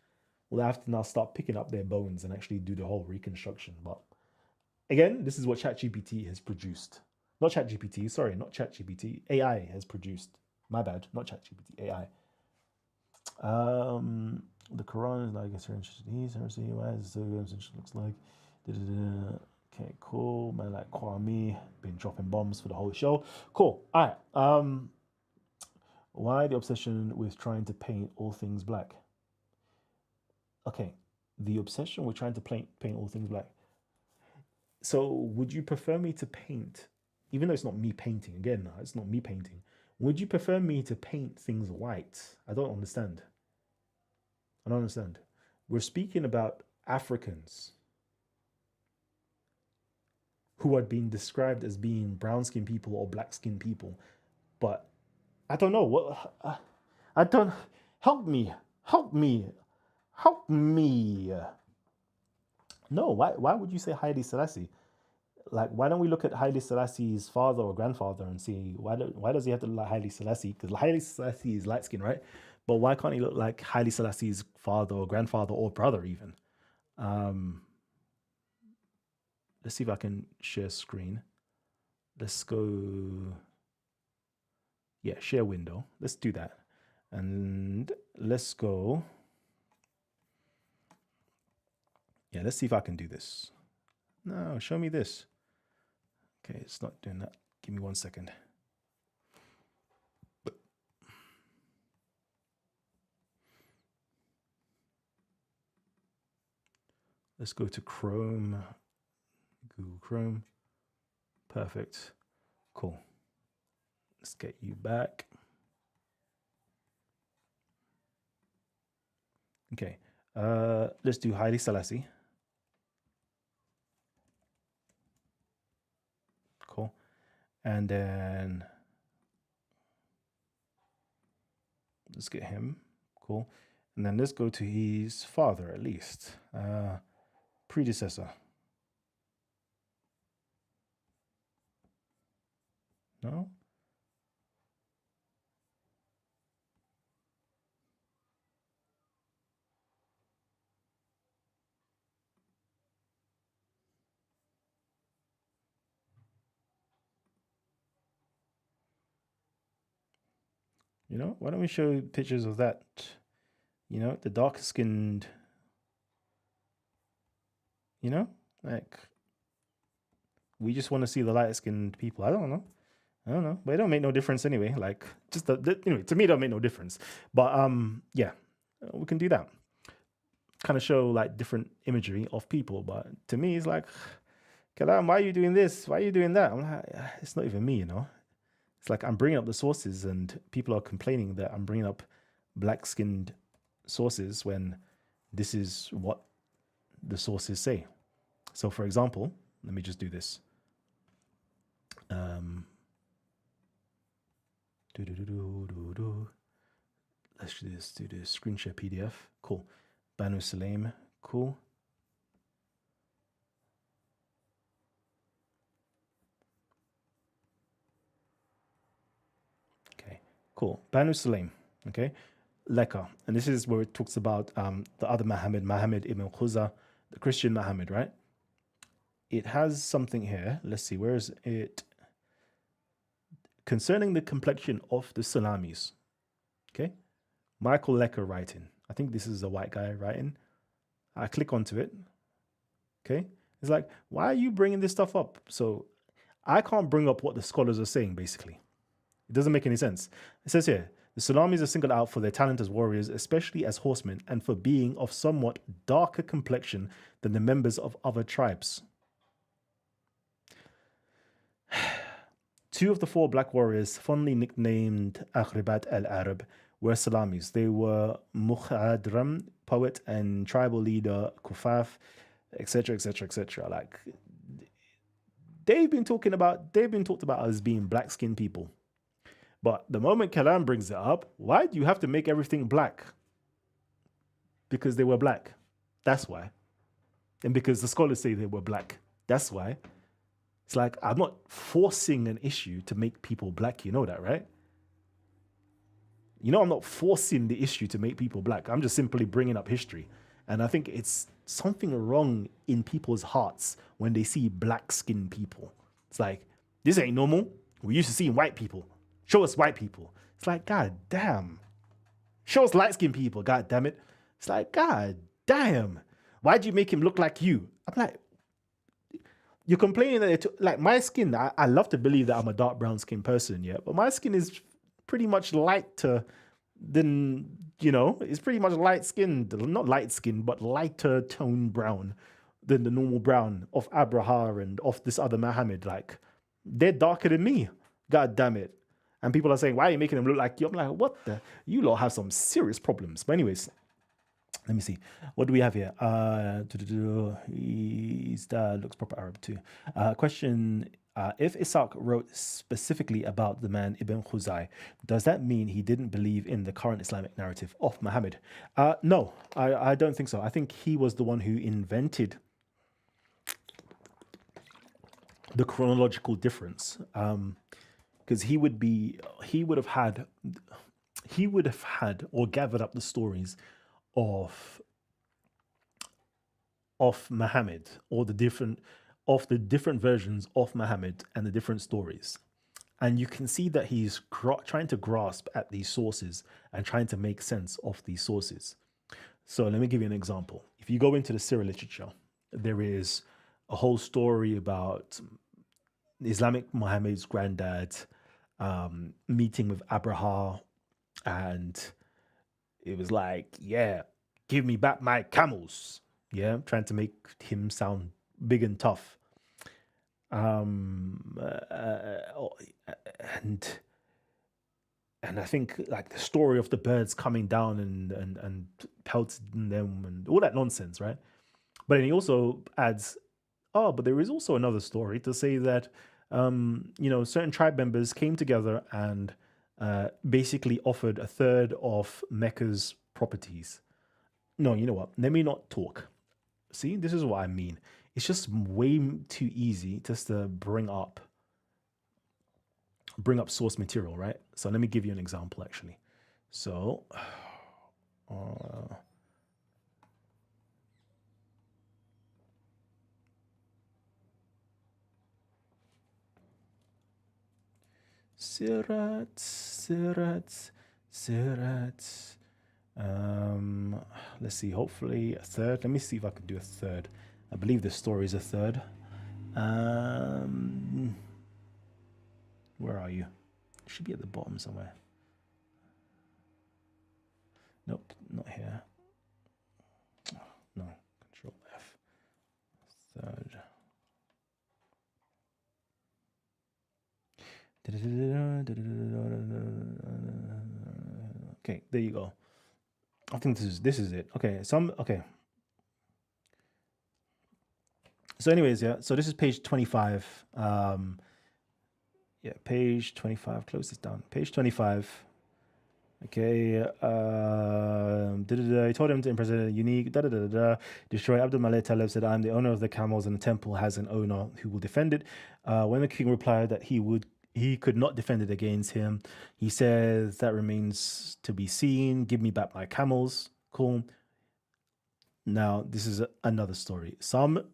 We'll have to now start picking up their bones and actually do the whole reconstruction. But again, this is what ChatGPT has produced. Not ChatGPT, AI has produced. My bad, not ChatGPT, AI. The Quran is like, it's very interesting. Why is it looks like? Okay, cool. Man like Kwame been dropping bombs for the whole show. Cool. All right. Why the obsession with trying to paint all things black? Okay, the obsession with trying to paint all things black. So would you prefer me to paint, even though it's not me painting, again, it's not me painting, would you prefer me to paint things white? I don't understand. We're speaking about Africans who are being described as being brown-skinned people or black-skinned people. But I don't know. Help me. No, why would you say Haile Selassie? Like, why don't we look at Haile Selassie's father or grandfather and see, why does he have to look like Haile Selassie? Because Haile Selassie is light-skinned, right? But why can't he look like Haile Selassie's father or grandfather or brother even? Let's see if I can share screen. Let's go. Yeah, share window. Let's do that. And let's go. Yeah, let's see if I can do this. No, show me this. Okay, it's not doing that. Give me 1 second. Let's go to Chrome. Google Chrome. Perfect. Cool. Let's get you back. Okay. Let's do Haile Selassie. Cool. And then let's get him. Cool. And then let's go to his father at least. Predecessor. No? You know, why don't we show pictures of that? You know, the dark skinned, you know, like we just want to see the light skinned people. I don't know. But it don't make no difference anyway. Like just anyway, to me it don't make no difference. But yeah, we can do that. Kind of show like different imagery of people. But to me it's like, Kalam, why are you doing this? Why are you doing that? I'm like, it's not even me, you know. It's like I'm bringing up the sources and people are complaining that I'm bringing up black skinned sources when this is what the sources say. So for example, let me just do this. Let's just do the screen share PDF. Cool. Banu Salim. Cool. Okay. Cool. Banu Salim. Okay. Lekka. And this is where it talks about the other Muhammad ibn Khuza, the Christian Muhammad, right? It has something here. Let's see. Where is it? Concerning the complexion of the Salamis. Okay. Michael Lecker writing. I think this is a white guy writing. I click onto it. Okay. It's like, why are you bringing this stuff up? So I can't bring up what the scholars are saying, basically. It doesn't make any sense. It says here, the Salamis are singled out for their talent as warriors, especially as horsemen, and for being of somewhat darker complexion than the members of other tribes. 2 of the 4 black warriors, fondly nicknamed Akhribat al-Arab, were Salamis. They were Mukhadram, poet, and tribal leader Kufaf, etc., etc., etc. Like they've been talked about as being black-skinned people. But the moment Kalam brings it up, why do you have to make everything black? Because they were black. That's why. And because the scholars say they were black. That's why. It's like, I'm not forcing an issue to make people black. You know that, right? You know, I'm not forcing the issue to make people black. I'm just simply bringing up history. And I think it's something wrong in people's hearts when they see black-skinned people. It's like, this ain't normal. We're used to seeing white people. Show us white people. It's like, God damn. Show us light-skinned people, God damn it. It's like, God damn. Why'd you make him look like you? I'm like, you're complaining that like my skin, I love to believe that I'm a dark brown skin person, yeah, but my skin is pretty much lighter than, you know, it's pretty much light skinned, not light skinned, but lighter tone brown than the normal brown of Abraha and of this other Muhammad. Like, they're darker than me. God damn it. And people are saying, why are you making them look like you? I'm like, what the? You lot have some serious problems. But anyways, let me see. What do we have here? His dad looks proper Arab too. Question. If Ishaq wrote specifically about the man Ibn Khuzai, does that mean he didn't believe in the current Islamic narrative of Muhammad? No, I don't think so. I think he was the one who invented the chronological difference. Because he would have had or gathered up the stories of Muhammad, or the different versions of Muhammad and the different stories. And you can see that he's trying to grasp at these sources and trying to make sense of these sources. So let me give you an example. If you go into the Sirah literature, there is a whole story about Islamic Muhammad's granddad meeting with Abraha, and it was like, yeah, give me back my camels. Yeah, trying to make him sound big and tough. And and I think like the story of the birds coming down and pelting them and all that nonsense, right? But then he also adds, oh, but there is also another story to say that certain tribe members came together and basically offered a third of Mecca's properties. No, you know what? Let me not talk. See, this is what I mean. It's just way too easy just to bring up source material, right? So let me give you an example actually. So Sirat, Sirat, Sirat. Let's see, hopefully a third. Let me see if I can do a third. I believe the story is a third. Where are you? It should be at the bottom somewhere. Nope, not here. No, Control F. Third. Okay, there you go. I think this is it. Okay, okay. So anyways, yeah, so this is page 25. Yeah, page 25. Close this down. Page 25. Okay. He told him to imprison a unique. Destroy Abdul Malik Talib said, "I'm the owner of the camels, and the temple has an owner who will defend it." When the king replied that he could not defend it against him, he says that remains to be seen. Give me back my camels. Cool. Now this is another story. So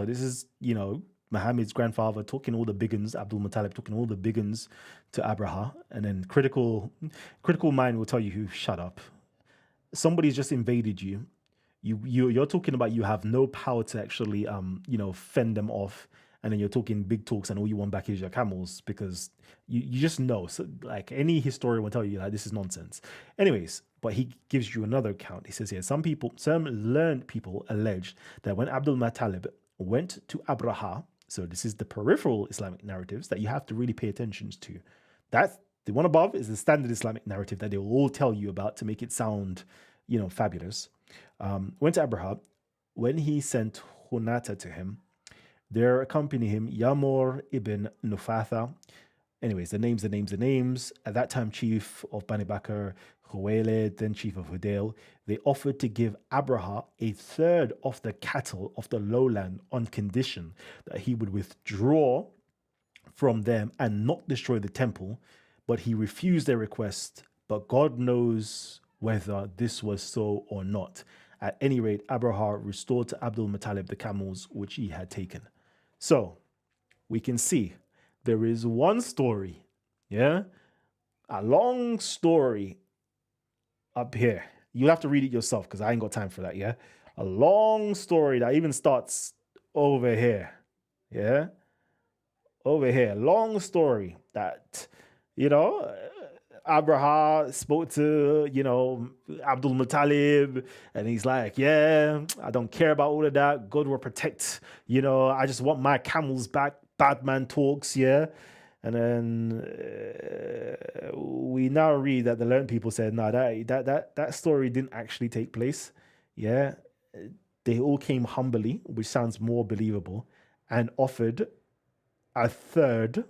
this is Muhammad's grandfather talking all the big uns, Abdul Muttalib talking all the big uns to Abraha, and then critical mind will tell you who shut up. Somebody's just invaded you. You're talking about you have no power to actually fend them off, and then you're talking big talks and all you want back is your camels because you just know. So like any historian will tell you that this is nonsense. Anyways, but he gives you another account. He says here, some learned people alleged that when Abdul Muttalib went to Abraha, so this is the peripheral Islamic narratives that you have to really pay attention to. That's the one above is the standard Islamic narrative that they will all tell you about to make it sound, fabulous. Went to Abraha. When he sent Hunata to him, there accompanied him Yamur ibn Nufatha. Anyways, the names. At that time, chief of Bani Bakr, Khuwaylid, then chief of Hudail, they offered to give Abraha a third of the cattle of the lowland on condition that he would withdraw from them and not destroy the temple, but he refused their request. But God knows whether this was so or not. At any rate, Abraha restored to Abdul Muttalib the camels which he had taken. So we can see there is one story, a long story up here. You'll have to read it yourself because I ain't got time for that, a long story that even starts over here, over here, long story that, Abraha spoke to, Abdul Muttalib, and he's like, I don't care about all of that. God will protect, I just want my camels back. Bad man talks, And then we now read that the learned people said, no, that story didn't actually take place. They all came humbly, which sounds more believable, and offered a third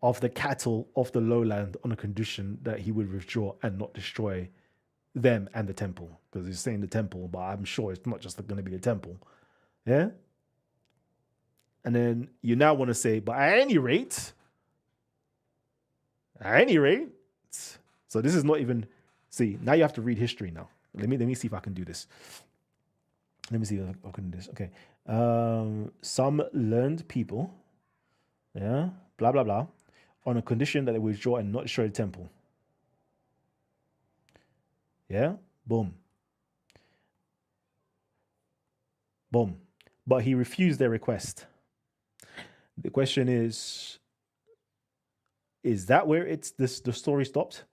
of the cattle of the lowland on a condition that he would withdraw and not destroy them and the temple. Because he's saying the temple, but I'm sure it's not just going to be the temple. And then you now want to say, but at any rate, so this is not even, see, now you have to read history now. Let me see if I can do this. Let me see if I can do this. Okay. Some learned people, blah, blah, blah, on a condition that they withdraw and not destroy the temple. Boom. But he refused their request. The question is that where the story stopped?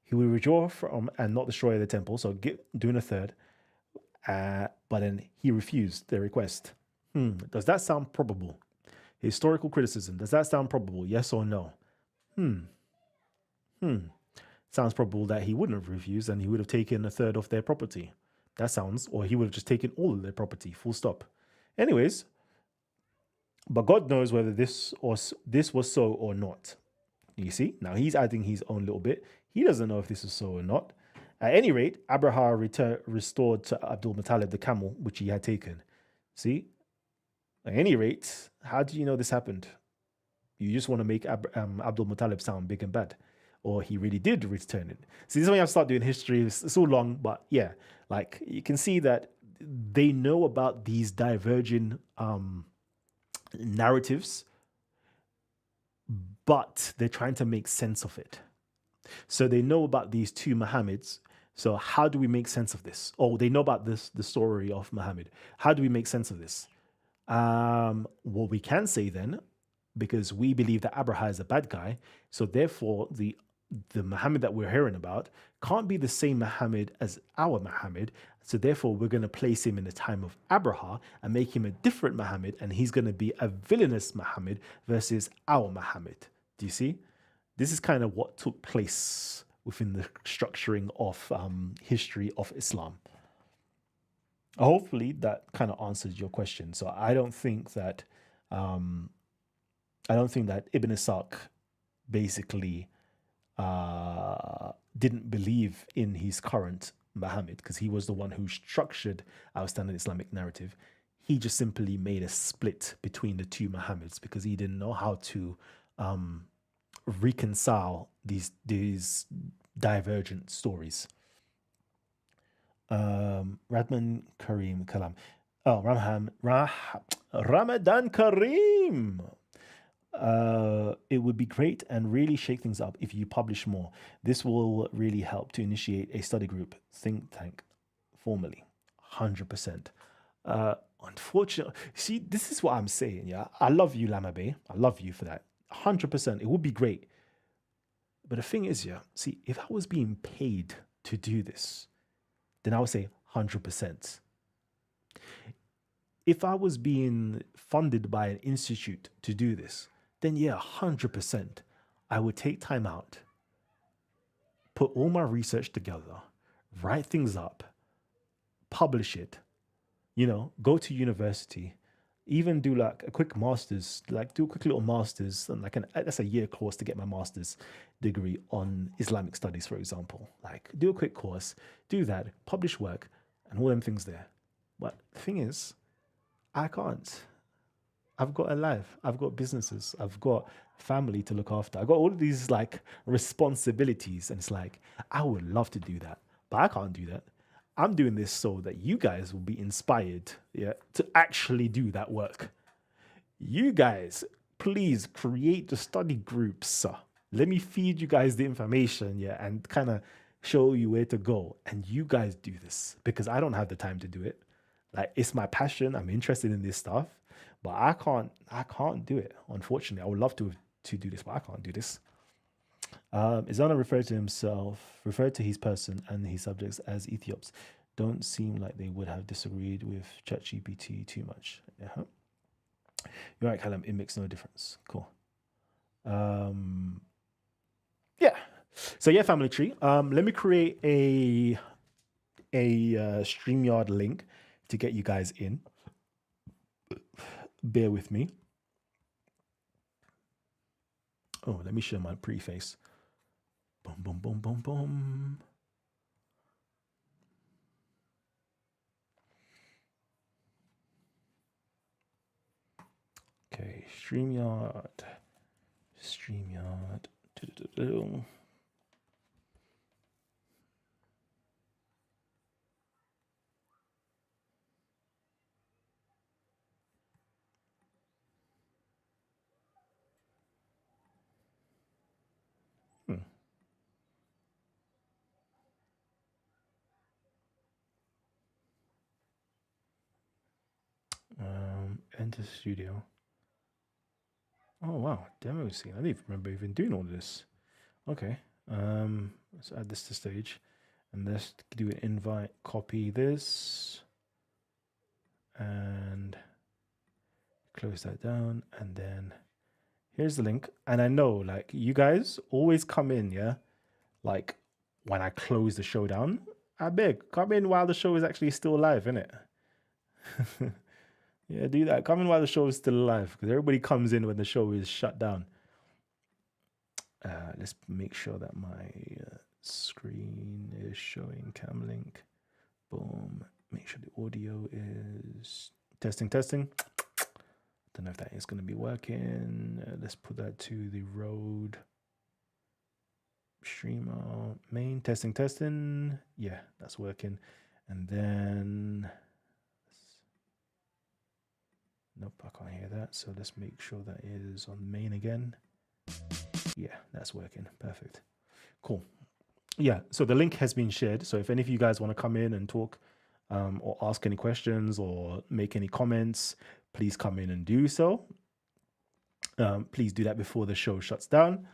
He will withdraw from and not destroy the temple, so doing a third. But then he refused their request. Does that sound probable? Historical criticism. Does that sound probable? Yes or no? Sounds probable that he wouldn't have refused and he would have taken a third of their property. That sounds, or he would have just taken all of their property, full stop. Anyways, but God knows whether this was so or not. You see, now he's adding his own little bit. He doesn't know if this is so or not. At any rate, Abraha restored to Abdul Muttalib the camel which he had taken. See, at any rate, how do you know this happened? You just want to make Abdul Muttalib sound big and bad, or he really did return it. See, this is when you have to start doing history. It's all long, but yeah, like you can see that they know about these diverging narratives, but they're trying to make sense of it. So they know about these two Muhammads. So how do we make sense of this? Oh, they know about the story of Muhammad. How do we make sense of this? What we can say then, because we believe that Abraha is a bad guy, so therefore the Muhammad that we're hearing about can't be the same Muhammad as our Muhammad. So therefore, we're going to place him in the time of Abraha and make him a different Muhammad, and he's going to be a villainous Muhammad versus our Muhammad. Do you see? This is kind of what took place within the structuring of history of Islam. Hopefully, that kind of answers your question. So I don't think that Ibn Ishaq basically didn't believe in his current Muhammad, because he was the one who structured our standard Islamic narrative. He just simply made a split between the two Muhammads because he didn't know how to reconcile these divergent stories. Radman Kareem Kalam. Oh, Ramadan Kareem. It would be great and really shake things up if you publish more. This will really help to initiate a study group, think tank, formally. 100%. Unfortunately, see, this is what I'm saying, yeah? I love you, Lamabe. I love you for that. 100%. It would be great. But the thing is, yeah, see, if I was being paid to do this, then I would say 100%. If I was being funded by an institute to do this, then yeah, 100%. I would take time out, put all my research together, write things up, publish it, go to university, even do like a quick master's, like do a quick little master's, and that's a year course to get my master's degree on Islamic studies, for example. Like do a quick course, do that, publish work, and all them things there. But the thing is, I can't. I've got a life. I've got businesses. I've got family to look after. I've got all of these like responsibilities. And it's like, I would love to do that, but I can't do that. I'm doing this so that you guys will be inspired, yeah, to actually do that work. You guys, please create the study groups. Let me feed you guys the information, yeah, and kind of show you where to go. And you guys do this because I don't have the time to do it. Like it's my passion. I'm interested in this stuff, but I can't do it. Unfortunately, I would love to do this, but I can't do this. Izana referred to his person and his subjects as Ethiops. Don't seem like they would have disagreed with ChatGPT too much. Yeah. You're right, Callum. It makes no difference. Cool. Yeah. So yeah, family tree. Let me create a StreamYard link to get you guys in. Bear with me. Oh, let me share my preface. Boom, boom, boom, boom, boom. Okay, StreamYard. Enter studio. Oh wow, demo scene. I didn't even remember even doing all of this. Okay. Let's add this to stage. And let's do an invite, copy this. And close that down. And then here's the link. And I know like you guys always come in, yeah? like when I close the show down, I beg, come in while the show is actually still live, innit? Yeah, do that. Come in while the show is still alive, because everybody comes in when the show is shut down. Let's make sure that my screen is showing cam link. Boom. Make sure the audio is testing. Don't know if that is going to be working. Let's put that to the road. Streamer main testing. Yeah, that's working. And then nope, I can't hear that. So let's make sure that is on main again. Yeah, that's working. Perfect. Cool. Yeah, so the link has been shared. So if any of you guys want to come in and talk or ask any questions or make any comments, please come in and do so. Please do that before the show shuts down.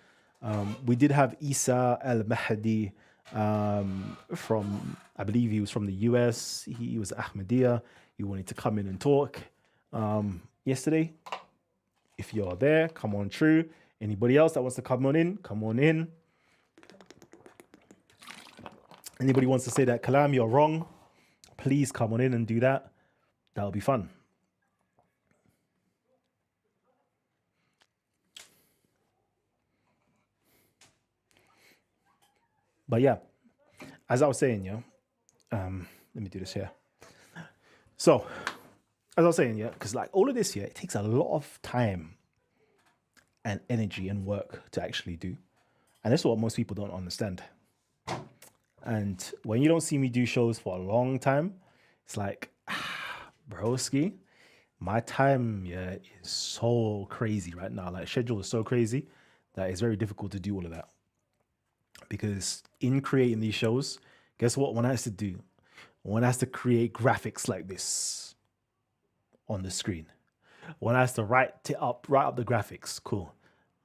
We did have Isa al-Mahdi from, I believe he was from the US. He was Ahmadiyya. He wanted to come in and talk yesterday. If you're there, come on through. Anybody else that wants to come on in. Anybody wants to say that Kalam, you're wrong, please come on in and do that. That'll be fun. But yeah, as I was saying, let me do this here. So, as I was saying, because like all of this here, it takes a lot of time and energy and work to actually do. And that's what most people don't understand. And when you don't see me do shows for a long time, it's like, broski, my time is so crazy right now. Like schedule is so crazy that it's very difficult to do all of that. Because in creating these shows, guess what one has to do? One has to create graphics like this on the screen. One has to write up the graphics. Cool.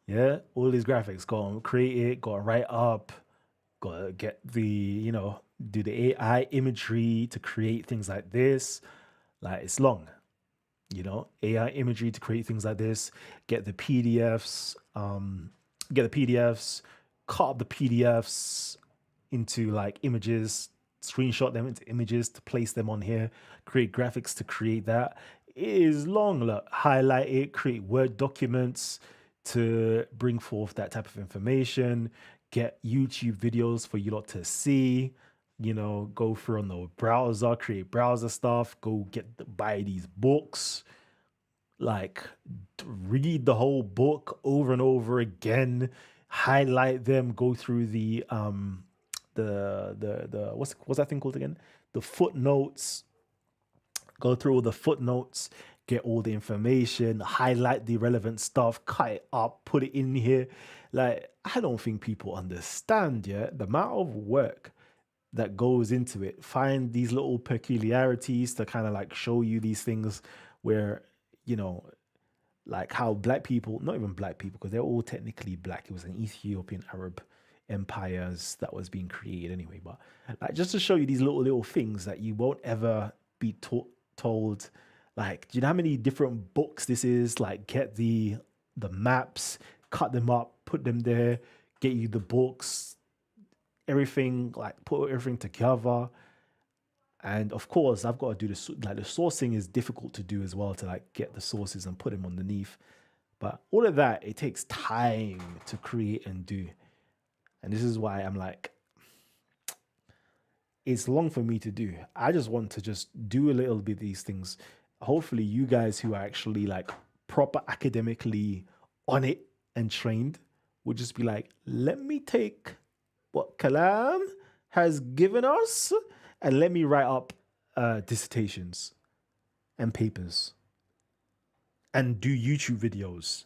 Yeah, all these graphics, go and create it, go and write up, go to get the, do the AI imagery to create things like this. Like it's long, AI imagery to create things like this, get the PDFs, cut up the PDFs into like images, screenshot them into images to place them on here, create graphics to create that. It is long. Look, highlight it, create Word documents to bring forth that type of information, get YouTube videos for you lot to see, go through on the browser, create browser stuff, go buy these books, like read the whole book over and over again, highlight them, go through the what's that thing called again? The footnotes, go through all the footnotes, get all the information, highlight the relevant stuff, cut it up, put it in here. Like, I don't think people understand the amount of work that goes into it. Find these little peculiarities to kind of like show you these things where, like how black people, not even black people, because they're all technically black. It was an Ethiopian Arab empires that was being created anyway. But like just to show you these little things that you won't ever be told. Like, do you know how many different books this is? Like, get the maps, cut them up, put them there, get you the books, everything, like put everything together. And of course, I've got to do this. Like the sourcing is difficult to do as well, to like get the sources and put them underneath. But all of that, it takes time to create and do. And this is why I'm like, it's long for me to do. I just want to just do a little bit of these things. Hopefully you guys who are actually like proper academically on it and trained would just be like, let me take what Kalam has given us and let me write up dissertations and papers and do YouTube videos.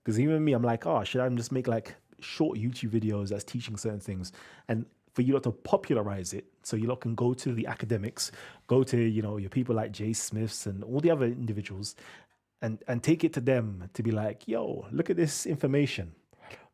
Because even me, I'm like, oh, should I just make like short YouTube videos that's teaching certain things? And for you lot to popularize it, so you lot can go to the academics, go to, your people like Jay Smiths and all the other individuals and take it to them to be like, yo, look at this information.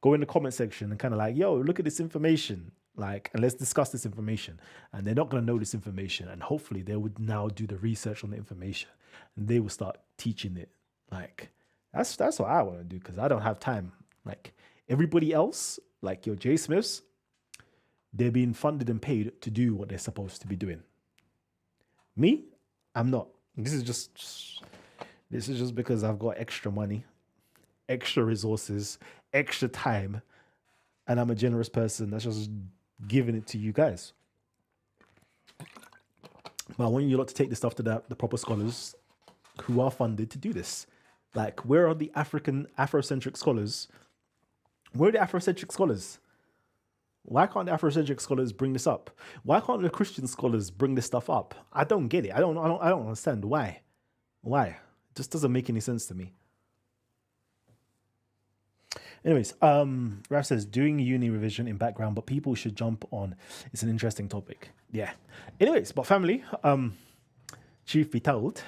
Go in the comment section and kind of like, yo, look at this information. Like, and let's discuss this information. And they're not going to know this information. And hopefully they would now do the research on the information and they will start teaching it. Like, that's what I want to do, because I don't have time. Like everybody else, like your Jay Smiths, They're being funded and paid to do what they're supposed to be doing. Me, I'm not. This is just because I've got extra money, extra resources, extra time, and I'm a generous person that's just giving it to you guys. But I want you lot to take this stuff to the proper scholars who are funded to do this. Like, where are the Afrocentric scholars? Where are the Afrocentric scholars? Why can't the Afrocentric scholars bring this up? Why can't the Christian scholars bring this stuff up? I don't get it. I don't understand why. Why? It just doesn't make any sense to me. Anyways, Raf says doing uni revision in background, but people should jump on. It's an interesting topic. Yeah. Anyways, but family, truth be told,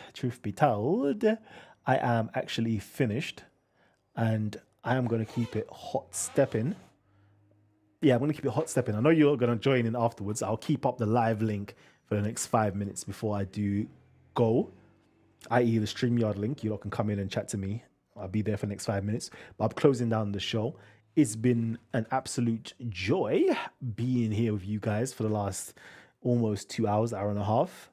I am actually finished, and I am going to keep it hot stepping. Yeah, I'm going to keep it hot stepping. I know you're going to join in afterwards. I'll keep up the live link for the next 5 minutes before I do go, i.e. the StreamYard link. You lot can come in and chat to me. I'll be there for the next 5 minutes. But I'm closing down the show. It's been an absolute joy being here with you guys for the last almost 2 hours, hour and a half.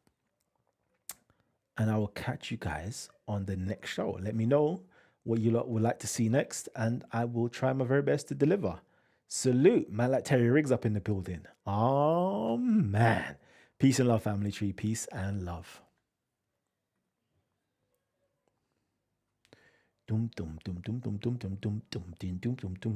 And I will catch you guys on the next show. Let me know what you lot would like to see next, and I will try my very best to deliver. Salute, man, like Terry Riggs up in the building. Oh, man. Peace and love, family tree. Peace and love. Dum dum dum dum dum dum dum dum dum dum dum dum dum.